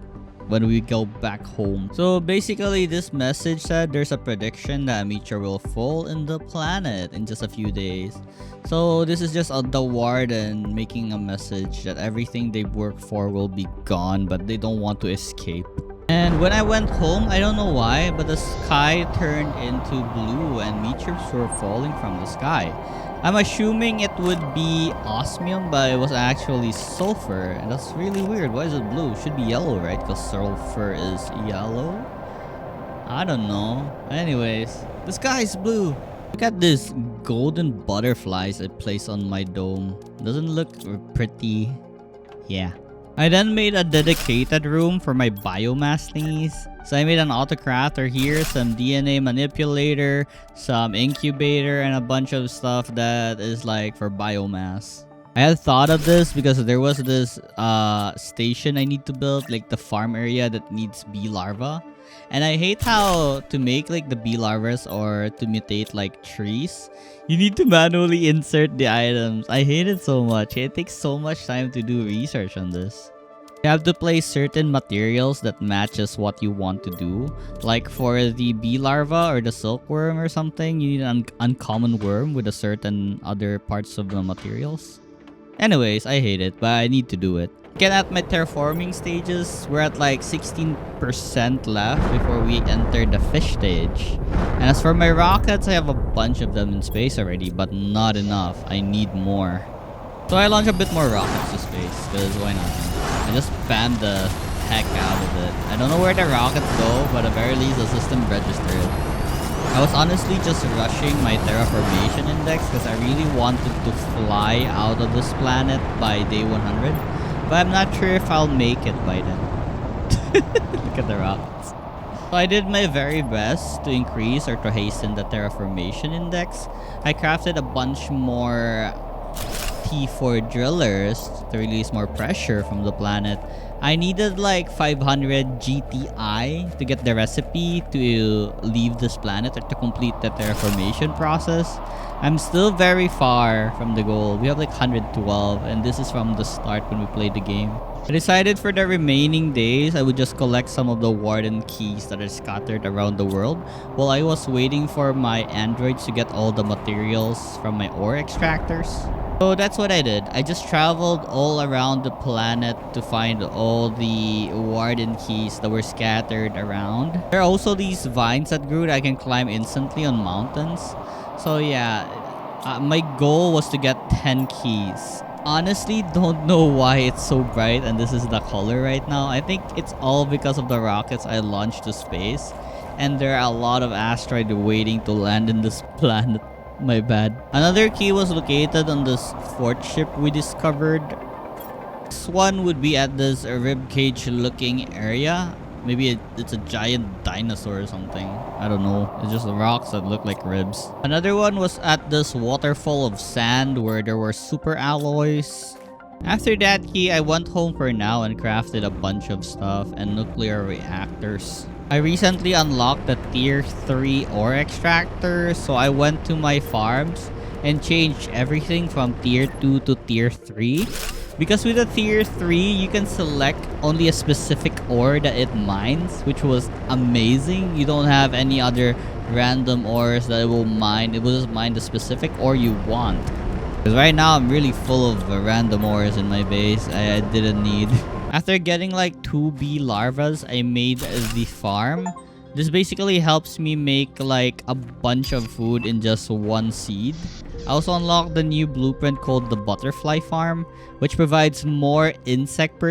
when we go back home. So basically this message said there's a prediction that a meteor will fall in the planet in just a few days. So this is just the warden making a message that everything they worked for will be gone, but they don't want to escape. And when I went home, I don't know why, but the sky turned into blue and meteors were falling from the sky. I'm assuming it would be osmium, but it was actually sulfur. And that's really weird. Why is it blue? It should be yellow, right? Because sulfur is yellow? I don't know. Anyways, the sky is blue. Look at this golden butterflies I placed on my dome. Doesn't look pretty. Yeah. I then made a dedicated room for my biomass thingies. So I made an autocrafter here, some DNA manipulator, some incubator, and a bunch of stuff that is like for biomass. I had thought of this because there was this station I need to build, like the farm area that needs bee larvae. And I hate how to make like the bee larvae or to mutate like trees, you need to manually insert the items. I hate it so much. It takes so much time to do research on this. You have to place certain materials that matches what you want to do. Like for the bee larva or the silkworm or something, you need an uncommon worm with a certain other parts of the materials. Anyways, I hate it, but I need to do it. Again, at my terraforming stages, we're at like 16% left before we enter the fish stage. And as for my rockets, I have a bunch of them in space already, but not enough. I need more. So I launch a bit more rockets to space, because why not? I just spam the heck out of it. I don't know where the rockets go, but at the very least the system registered. I was honestly just rushing my terraformation index because I really wanted to fly out of this planet by day 100. But I'm not sure if I'll make it by then. Look at the rockets. So I did my very best to increase or to hasten the terraformation index. I crafted a bunch more T4 drillers to release more pressure from the planet. I needed like 500 GTI to get the recipe to leave this planet or to complete the terraformation process. I'm still very far from the goal. We have like 112 and this is from the start when we played the game. I decided for the remaining days I would just collect some of the warden keys that are scattered around the world while I was waiting for my androids to get all the materials from my ore extractors. So that's what I did. I just traveled all around the planet to find all the warden keys that were scattered around. There are also these vines that grew that I can climb instantly on mountains. So yeah, my goal was to get 10 keys. honestly don't know why it's so bright and this is the color right now. I think it's all because of the rockets I launched to space. And there are a lot of asteroids waiting to land in this planet. My bad. Another key was located on this fourth ship we discovered. This one would be at this ribcage looking area. Maybe it's a giant dinosaur or something. I don't know. It's just rocks that look like ribs. Another one was at this waterfall of sand where there were super alloys. After that key, I went home for now and crafted a bunch of stuff and nuclear reactors. I recently unlocked the tier 3 ore extractor, so I went to my farms and changed everything from tier 2 to tier 3. Because with the tier 3, you can select only a specific ore that it mines, which was amazing. You don't have any other random ores that it will mine. It will just mine the specific ore you want. Because right now, I'm really full of random ores in my base I didn't need. After getting like 2 bee larvas, I made the farm. This basically helps me make like a bunch of food in just one seed. I also unlocked the new blueprint called the butterfly farm, which provides more insect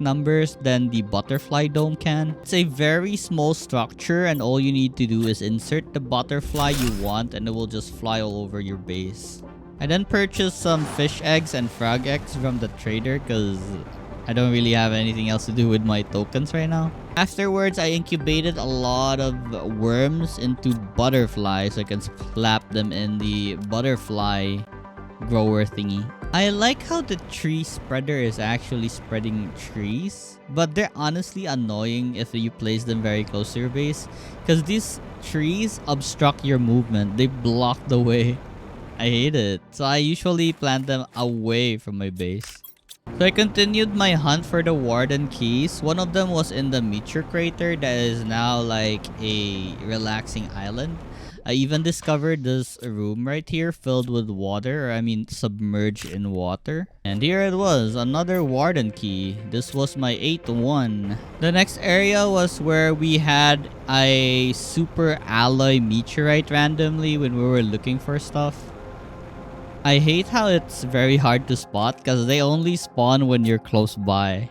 numbers than the butterfly dome can. It's a very small structure and all you need to do is insert the butterfly you want and it will just fly all over your base. I then purchased some fish eggs and frog eggs from the trader because I don't really have anything else to do with my tokens right now. Afterwards, I incubated a lot of worms into butterflies so I can slap them in the butterfly grower thingy. I like how the tree spreader is actually spreading trees, but they're honestly annoying if you place them very close to your base because these trees obstruct your movement. They block the way. I hate it. So I usually plant them away from my base. So I continued my hunt for the Warden keys. One of them was in the meteor crater that is now like a relaxing island. I even discovered this room right here filled with water, or I mean submerged in water. And here it was, another Warden key. This was my 8th one. The next area was where we had a super alloy meteorite randomly when we were looking for stuff. I hate how it's very hard to spot because they only spawn when you're close by.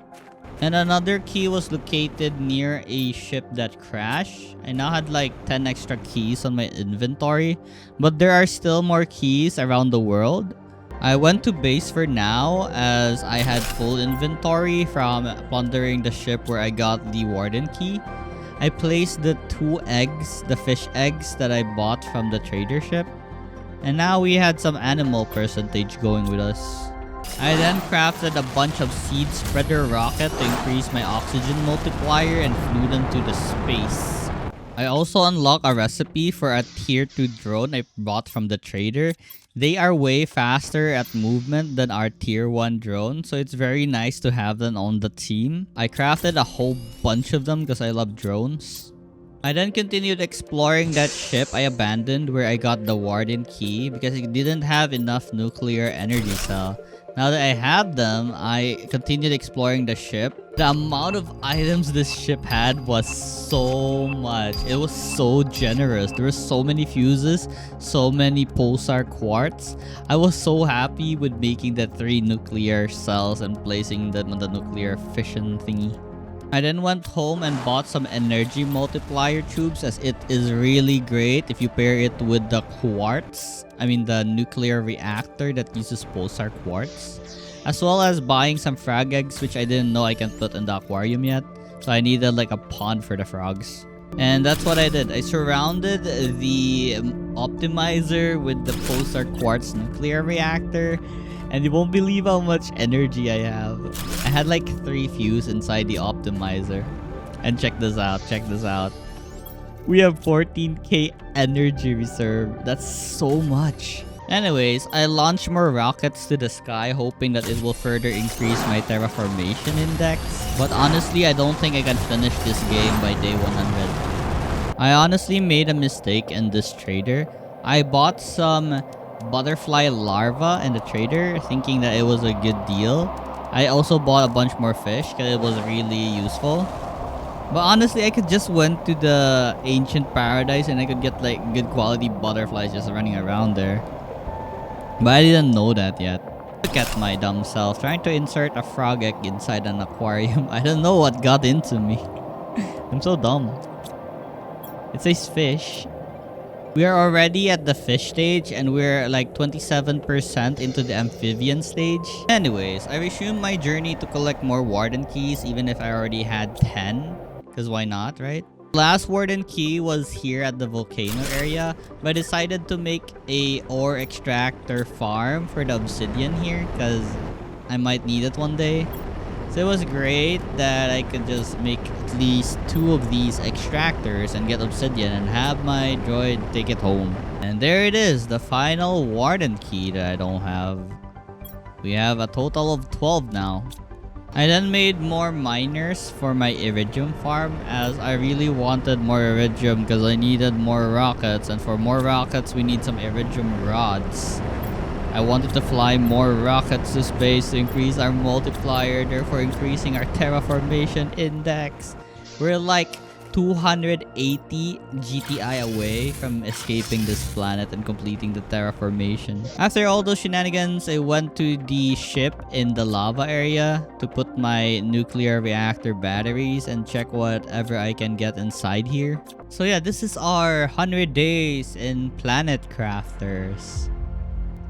And another key was located near a ship that crashed. I now had like 10 extra keys on my inventory, but there are still more keys around the world. I went to base for now as I had full inventory from plundering the ship where I got the Warden key. I placed the 2 eggs, the fish eggs that I bought from the trader ship. And now we had some animal percentage going with us. I then crafted a bunch of seed spreader rocket to increase my oxygen multiplier and flew them to the space. I also unlocked a recipe for a tier 2 drone I bought from the trader. They are way faster at movement than our tier 1 drone, so it's very nice to have them on the team. I crafted a whole bunch of them because I love drones. I then continued exploring that ship I abandoned where I got the Warden key because it didn't have enough nuclear energy cell. Now that I have them, I continued exploring the ship. The amount of items this ship had was so much. It was so generous. There were so many fuses, so many pulsar quartz. I was so happy with making the 3 nuclear cells and placing them on the nuclear fission thingy. I then went home and bought some energy multiplier tubes as it is really great if you pair it with the quartz. I mean the nuclear reactor that uses pulsar quartz. As well as buying some frog eggs which I didn't know I can put in the aquarium yet. So I needed like a pond for the frogs. And that's what I did. I surrounded the optimizer with the pulsar quartz nuclear reactor. And you won't believe how much energy I have. I had like 3 fuse inside the optimizer. And check this out, check this out. We have 14k energy reserve. That's so much. Anyways, I launched more rockets to the sky hoping that it will further increase my terraformation index. But honestly, I don't think I can finish this game by day 100. I honestly made a mistake in this trader. I bought some butterfly larva in the trader thinking that it was a good deal. I also bought a bunch more fish because it was really useful. But honestly, I could just went to the ancient paradise and I could get like good quality butterflies just running around there. But I didn't know that yet. Look at my dumb self trying to insert a frog egg inside an aquarium. I don't know what got into me. I'm so dumb. It says fish. We are already at the fish stage and we're like 27% into the amphibian stage. Anyways, I resumed my journey to collect more warden keys even if I already had 10. Because why not, right? Last warden key was here at the volcano area, but I decided to make a ore extractor farm for the obsidian here because I might need it one day. So it was great that I could just make at least 2 of these extractors and get obsidian and have my droid take it home. And there it is, the final warden key that I don't have. We have a total of 12 now. I then made more miners for my iridium farm as I really wanted more iridium because I needed more rockets, and for more rockets we need some iridium rods. I wanted to fly more rockets to space to increase our multiplier, therefore increasing our terraformation index. We're like 280 GTI away from escaping this planet and completing the terraformation. After all those shenanigans, I went to the ship in the lava area to put my nuclear reactor batteries and check whatever I can get inside here. So yeah, this is our 100 days in Planet Crafters.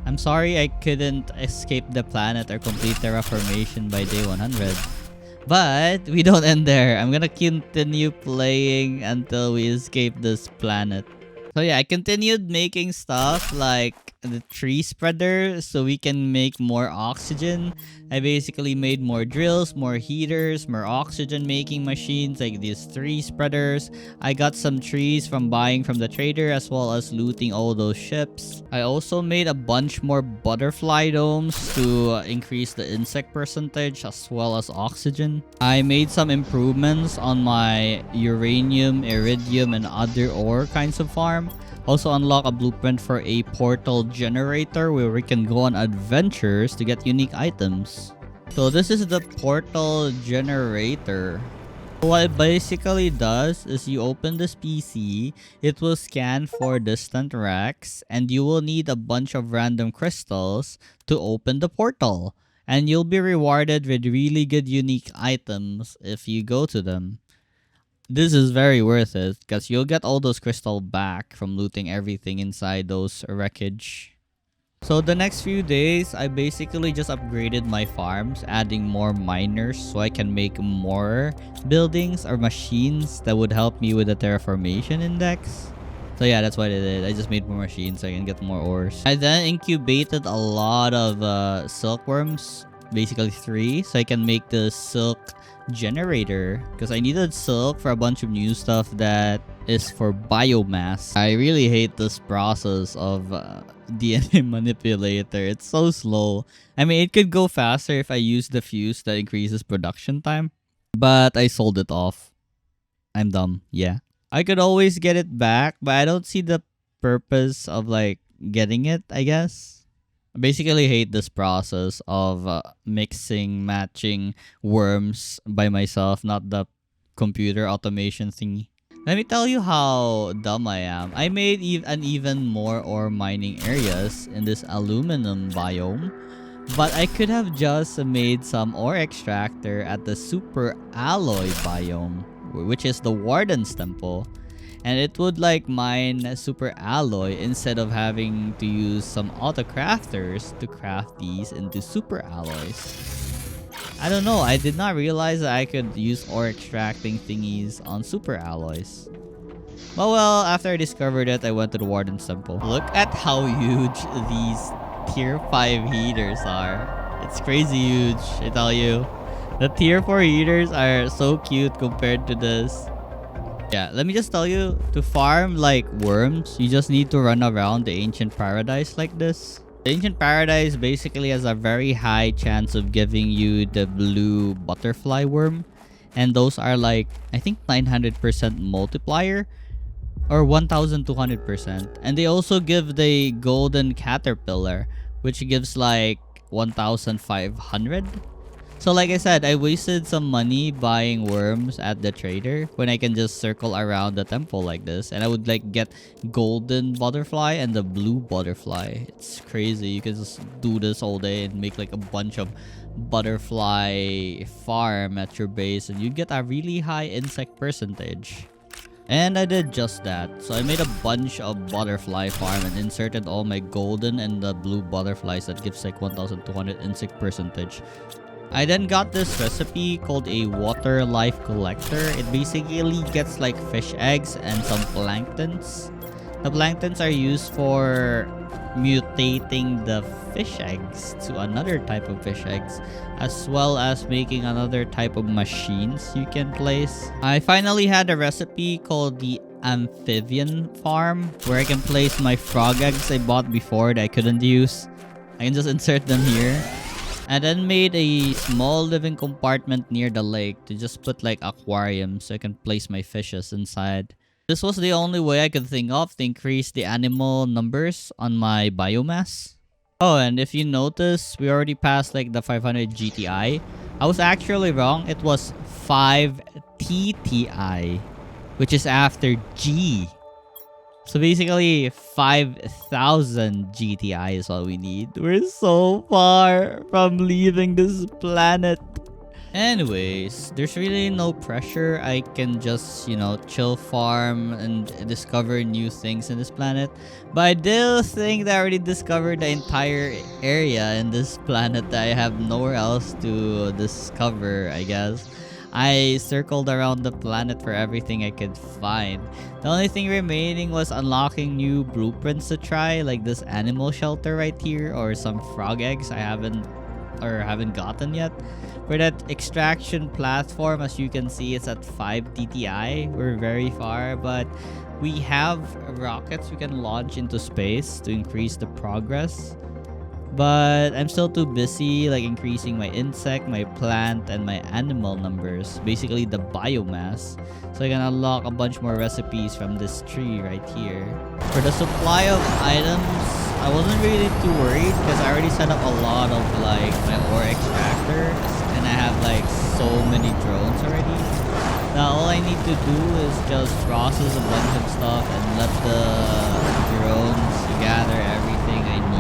I'm sorry I couldn't escape the planet or complete terraformation by day 100. But we don't end there. I'm gonna continue playing until we escape this planet. So yeah, I continued making stuff like the tree spreader so we can make more oxygen. I basically made more drills, more heaters, more oxygen making machines like these 3 spreaders. I got some trees from buying from the trader as well as looting all those ships. I also made a bunch more butterfly domes to increase the insect percentage as well as oxygen. I made some improvements on my uranium, iridium, and other ore kinds of farm. Also unlock a blueprint for a portal generator where we can go on adventures to get unique items. So this is the portal generator. What it basically does is you open this PC, it will scan for distant wrecks, and you will need a bunch of random crystals to open the portal. And you'll be rewarded with really good unique items if you go to them. This is very worth it because you'll get all those crystals back from looting everything inside those wreckage. So the next few days, I basically just upgraded my farms, adding more miners so I can make more buildings or machines that would help me with the terraformation index. So yeah, that's what I did. I just made more machines so I can get more ores. I then incubated a lot of silkworms, basically 3, so I can make the silk generator because I needed silk for a bunch of new stuff that is for biomass. I really hate this process of DNA manipulator. It's so slow. I mean, it could go faster if I use the fuse that increases production time, but I sold it off. I'm dumb. Yeah, I could always get it back, but I don't see the purpose of like getting it, I guess. I basically hate this process of matching worms by myself, not the computer automation thingy. Let me tell you how dumb I am. I made an even more ore mining areas in this aluminum biome, but I could have just made some ore extractor at the super alloy biome, which is the Warden's Temple. And it would like mine super alloy instead of having to use some auto crafters to craft these into super alloys. I don't know, I did not realize that I could use ore extracting thingies on super alloys. But well, after I discovered it, I went to the Warden's Temple. Look at how huge these tier 5 heaters are. It's crazy huge, I tell you. The tier 4 heaters are so cute compared to this. Yeah, let me just tell you, to farm like worms, you just need to run around the Ancient Paradise like this. The Ancient Paradise basically has a very high chance of giving you the blue butterfly worm. And those are like, I think 900% multiplier or 1200%. And they also give the golden caterpillar, which gives like 1500. So like I said, I wasted some money buying worms at the trader when I can just circle around the temple like this. And I would like get golden butterfly and the blue butterfly. It's crazy. You can just do this all day and make like a bunch of butterfly farm at your base. And you'd get a really high insect percentage. And I did just that. So I made a bunch of butterfly farm and inserted all my golden and the blue butterflies that gives like 1200 insect percentage. I then got this recipe called a water life collector. It basically gets like fish eggs and some planktons. The planktons are used for mutating the fish eggs to another type of fish eggs, as well as making another type of machines you can place. I finally had a recipe called the amphibian farm, where I can place my frog eggs I bought before that I couldn't use. I can just insert them here. And then made a small living compartment near the lake to just put like aquarium so I can place my fishes inside. This was the only way I could think of to increase the animal numbers on my biomass. Oh, and if you notice, we already passed like the 500 GTI. I was actually wrong. It was 5 TTI, which is after G. So basically, 5,000 GTI is all we need. We're so far from leaving this planet. Anyways, there's really no pressure. I can just, you know, chill farm and discover new things in this planet. But I do think that I already discovered the entire area in this planet that I have nowhere else to discover, I guess. I circled around the planet for everything I could find. The only thing remaining was unlocking new blueprints to try, like this animal shelter right here, or some frog eggs I haven't gotten yet. For that extraction platform, as you can see, it's at 5 TTI. We're very far, but we have rockets we can launch into space to increase the progress. But I'm still too busy like increasing my insect, my plant, and my animal numbers. Basically the biomass. So I can unlock a bunch more recipes from this tree right here. For the supply of items, I wasn't really too worried because I already set up a lot of like my ore extractor. And I have like so many drones already. Now all I need to do is just process a bunch of stuff and let the drones gather everything I need.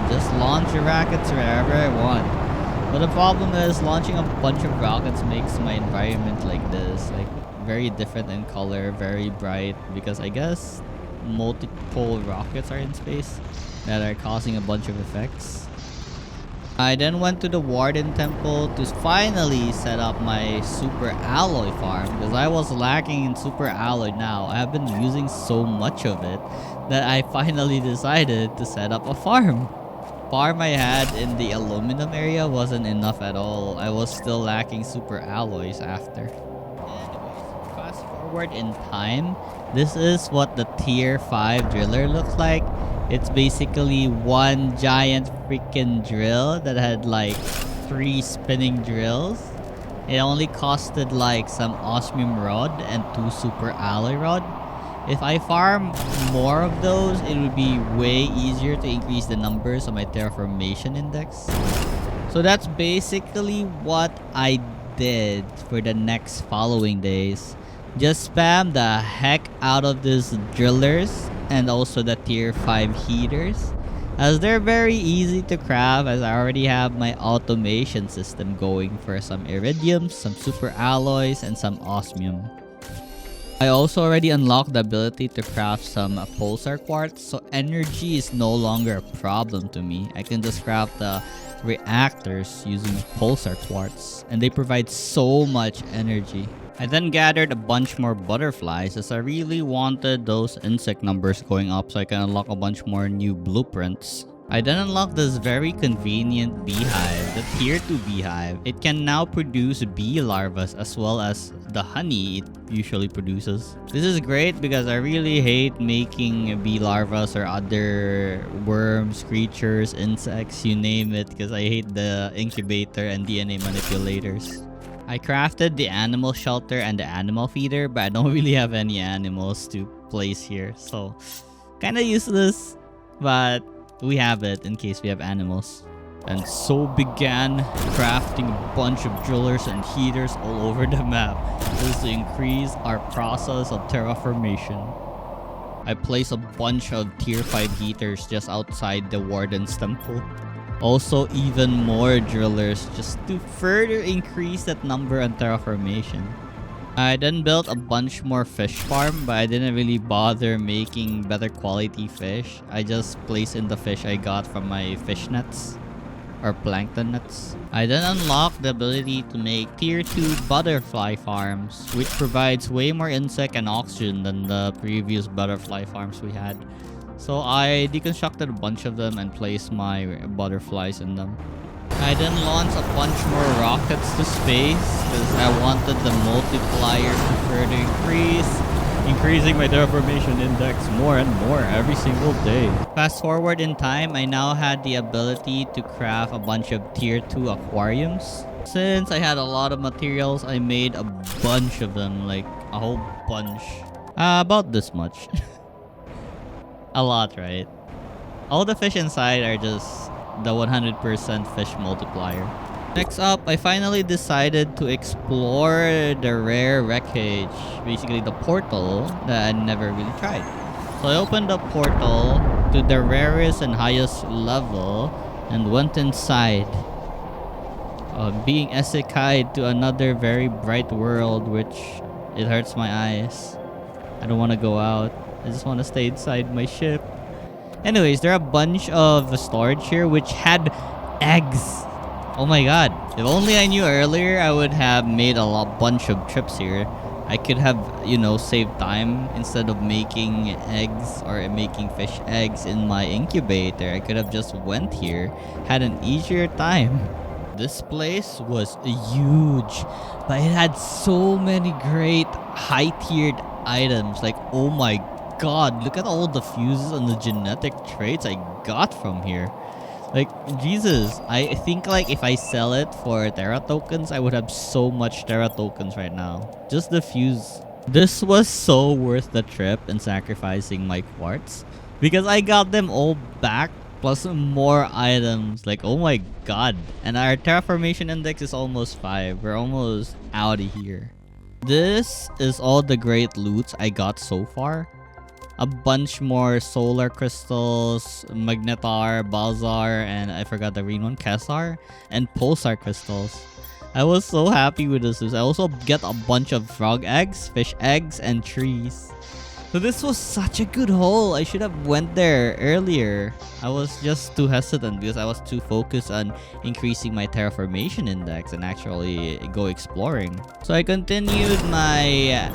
Just launch the rockets wherever I want. But the problem is launching a bunch of rockets makes my environment like this, like very different in color, very bright, because I guess multiple rockets are in space that are causing a bunch of effects. I then went to the Warden Temple to finally set up my super alloy farm because I was lacking in super alloy now. I have been using so much of it that I finally decided to set up a farm. Farm I had in the aluminum area wasn't enough at all. I was still lacking super alloys after. Anyways, fast forward in time. This is what the tier 5 driller looks like. It's basically one giant freaking drill that had like 3 spinning drills. It only costed like some osmium rod and 2 super alloy rod. If I farm more of those, it would be way easier to increase the numbers of my terraformation index. So that's basically what I did for the next following days. Just spam the heck out of these drillers and also the tier 5 heaters, as they're very easy to craft, as I already have my automation system going for some iridium, some super alloys, and some osmium. I also already unlocked the ability to craft some pulsar quartz, so energy is no longer a problem to me. I can just craft the reactors using pulsar quartz, and they provide so much energy. I then gathered a bunch more butterflies as I really wanted those insect numbers going up so I can unlock a bunch more new blueprints. I then unlocked this very convenient beehive, the tier 2 beehive. It can now produce bee larvas as well as the honey it usually produces. This is great because I really hate making bee larvas or other worms, creatures, insects, you name it, because I hate the incubator and DNA manipulators. I crafted the animal shelter and the animal feeder, but I don't really have any animals to place here, so kinda useless, but we have it in case we have animals. And so began crafting a bunch of drillers and heaters all over the map. This to increase our process of terraformation. I placed a bunch of tier 5 heaters just outside the Warden's temple. Also even more drillers just to further increase that number on terraformation. I then built a bunch more fish farm, but I didn't really bother making better quality fish. I just placed in the fish I got from my fish nets or plankton nets. I then unlocked the ability to make tier 2 butterfly farms, which provides way more insect and oxygen than the previous butterfly farms we had. So I deconstructed a bunch of them and placed my butterflies in them. I then launched a bunch more rockets to space because I wanted the multiplier to further increasing my terraformation index more and more every single day. Fast forward in time, I now had the ability to craft a bunch of tier 2 aquariums. Since I had a lot of materials, I made a bunch of them, like a whole bunch. About this much. A lot, right? All the fish inside are just the 100% fish multiplier. Next up, I finally decided to explore the rare wreckage, basically the portal that I never really tried. So I opened the portal to the rarest and highest level and went inside, being isekai'd to another very bright world, which it hurts my eyes. I don't want to go out. I just want to stay inside my ship. Anyways, there are a bunch of storage here which had eggs. Oh my god. If only I knew earlier, I would have made a bunch of trips here. I could have, saved time instead of making eggs or making fish eggs in my incubator. I could have just went here, had an easier time. This place was huge, but it had so many great high-tiered items. Like, oh my god, look at all the fuses and the genetic traits I got from here. Like, Jesus, I think like if I sell it for Terra tokens, I would have so much Terra tokens right now. Just the fuse. This was so worth the trip and sacrificing my quartz because I got them all back plus more items. Like, oh my god. And our terraformation index is almost 5. We're almost out of here. This is all the great loots I got so far. A bunch more solar crystals, magnetar, balzar, and I forgot the green one, Kesar, and pulsar crystals. I was so happy with this. I also get a bunch of frog eggs, fish eggs, and trees. So this was such a good haul. I should have went there earlier. I was just too hesitant because I was too focused on increasing my terraformation index and actually go exploring. So I continued my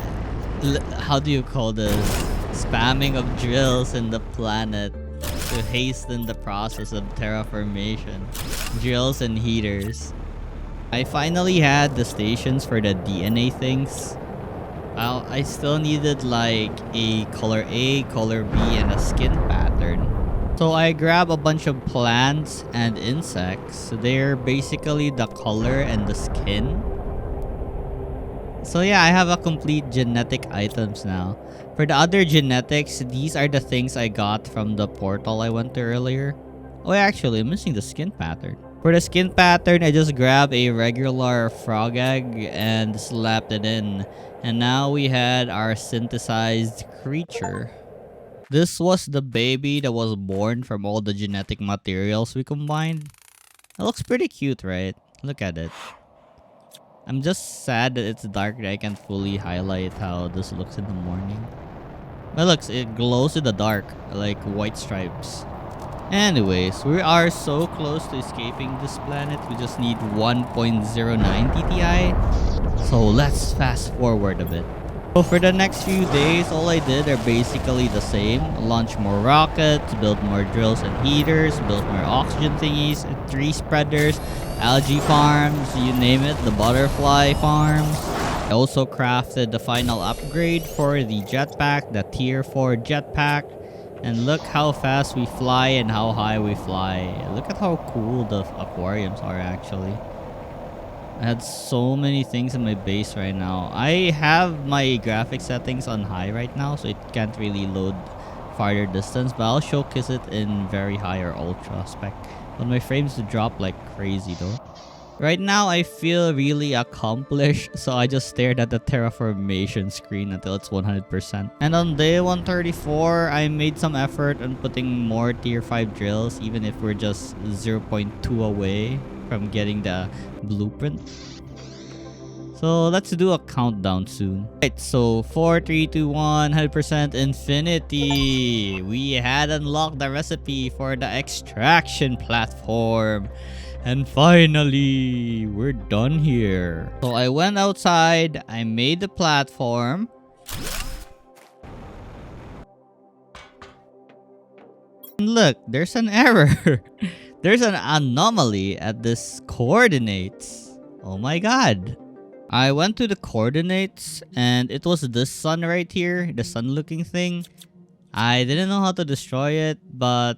how do you call this? Spamming of drills in the planet to hasten the process of terraformation. Drills and heaters. I finally had the stations for the DNA things. Well, I still needed like a color A, color B, and a skin pattern. So I grabbed a bunch of plants and insects. They're basically the color and the skin. So yeah, I have a complete genetic items now. For the other genetics, these are the things I got from the portal I went to earlier. Oh, actually, I'm missing the skin pattern. For the skin pattern, I just grabbed a regular frog egg and slapped it in. And now we had our synthesized creature. This was the baby that was born from all the genetic materials we combined. It looks pretty cute, right? Look at it. I'm just sad that it's dark that I can't fully highlight how this looks in the morning. But looks, it glows in the dark, like white stripes. Anyways, we are so close to escaping this planet. We just need 1.09 TTI. So let's fast forward a bit. So for the next few days, all I did are basically the same. Launch more rockets, build more drills and heaters, build more oxygen thingies, tree spreaders, algae farms, you name it, the butterfly farms. I also crafted the final upgrade for the jetpack, the tier 4 jetpack. And look how fast we fly and how high we fly. Look at how cool the aquariums are actually. I had so many things in my base right now. I have my graphic settings on high right now, so it can't really load farther distance, but I'll showcase it in very high or ultra spec But my frames drop like crazy though. Right now, I feel really accomplished, so I just stared at the terraformation screen until it's 100%. And on day 134, I made some effort on putting more tier 5 drills, even if we're just 0.2 away from getting the blueprint. So let's do a countdown soon. Right, so 4, 3, 2, 1, 100% infinity. We had unlocked the recipe for the extraction platform. And finally, we're done here. So I went outside, I made the platform. And look, there's an error. There's an anomaly at this coordinates. Oh my god. I went to the coordinates and it was this sun right here, the sun looking thing. I didn't know how to destroy it, but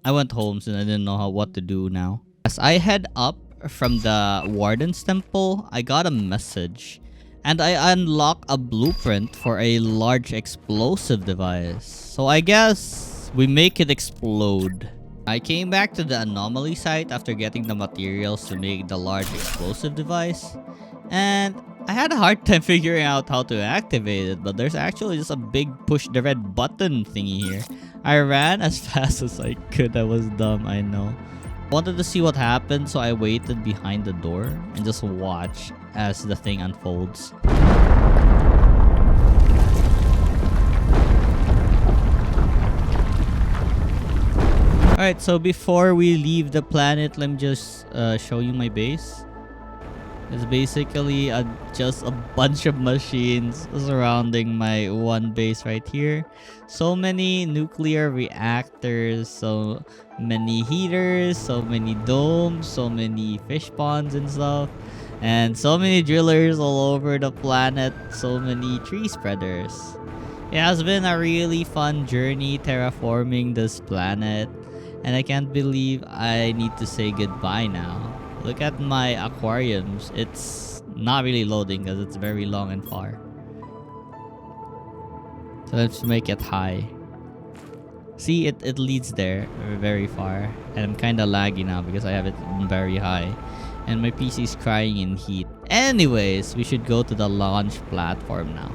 I went home since I didn't know what to do now. As I head up from the Warden's Temple, I got a message. And I unlock a blueprint for a large explosive device. So I guess we make it explode. I came back to the anomaly site after getting the materials to make the large explosive device. And I had a hard time figuring out how to activate it, but there's actually just a big push the red button thingy here. I ran as fast as I could. I was dumb, I know. Wanted to see what happened, so I waited behind the door and just watched as the thing unfolds. Alright, so before we leave the planet, let me just show you my base. It's basically just a bunch of machines surrounding my one base right here. So many nuclear reactors, so many heaters, so many domes, so many fish ponds and stuff. And so many drillers all over the planet, so many tree spreaders. It has been a really fun journey terraforming this planet. And I can't believe I need to say goodbye now. Look at my aquariums. It's not really loading because it's very long and far. So let's make it high. See, it leads there very far. And I'm kind of laggy now because I have it very high. And my PC is crying in heat. Anyways, we should go to the launch platform now.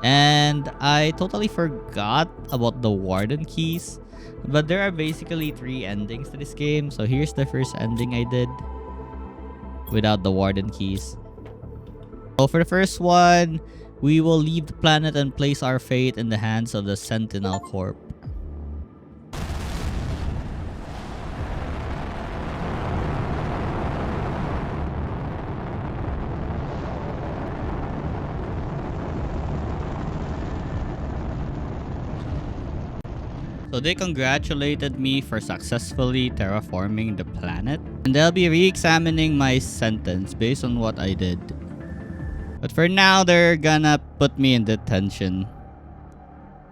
And I totally forgot about the Warden keys. But there are basically 3 endings to this game. So here's the first ending I did without the Warden keys. So for the first one, we will leave the planet and place our fate in the hands of the Sentinel Corp. So they congratulated me for successfully terraforming the planet. And they'll be re-examining my sentence based on what I did. But for now, they're gonna put me in detention.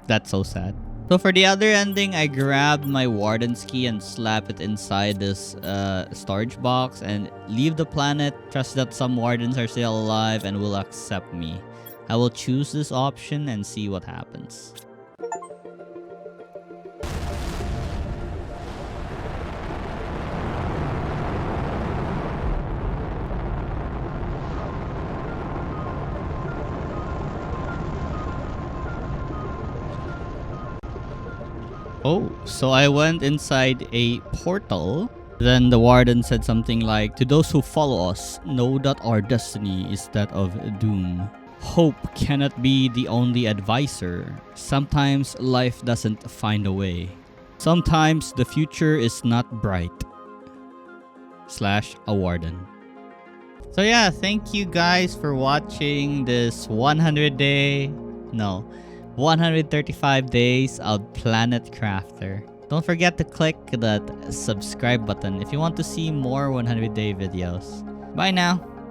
That's so sad. So for the other ending, I grabbed my Warden's key and slap it inside this storage box and leave the planet. Trust that some Wardens are still alive and will accept me. I will choose this option and see what happens. Oh, so I went inside a portal. Then the Warden said something like, "To those who follow us, know that our destiny is that of doom. Hope cannot be the only advisor. Sometimes life doesn't find a way. Sometimes the future is not bright." / a Warden. So yeah, thank you guys for watching this 135 days of Planet Crafter. Don't forget to click that subscribe button if you want to see more 100-day videos. Bye now!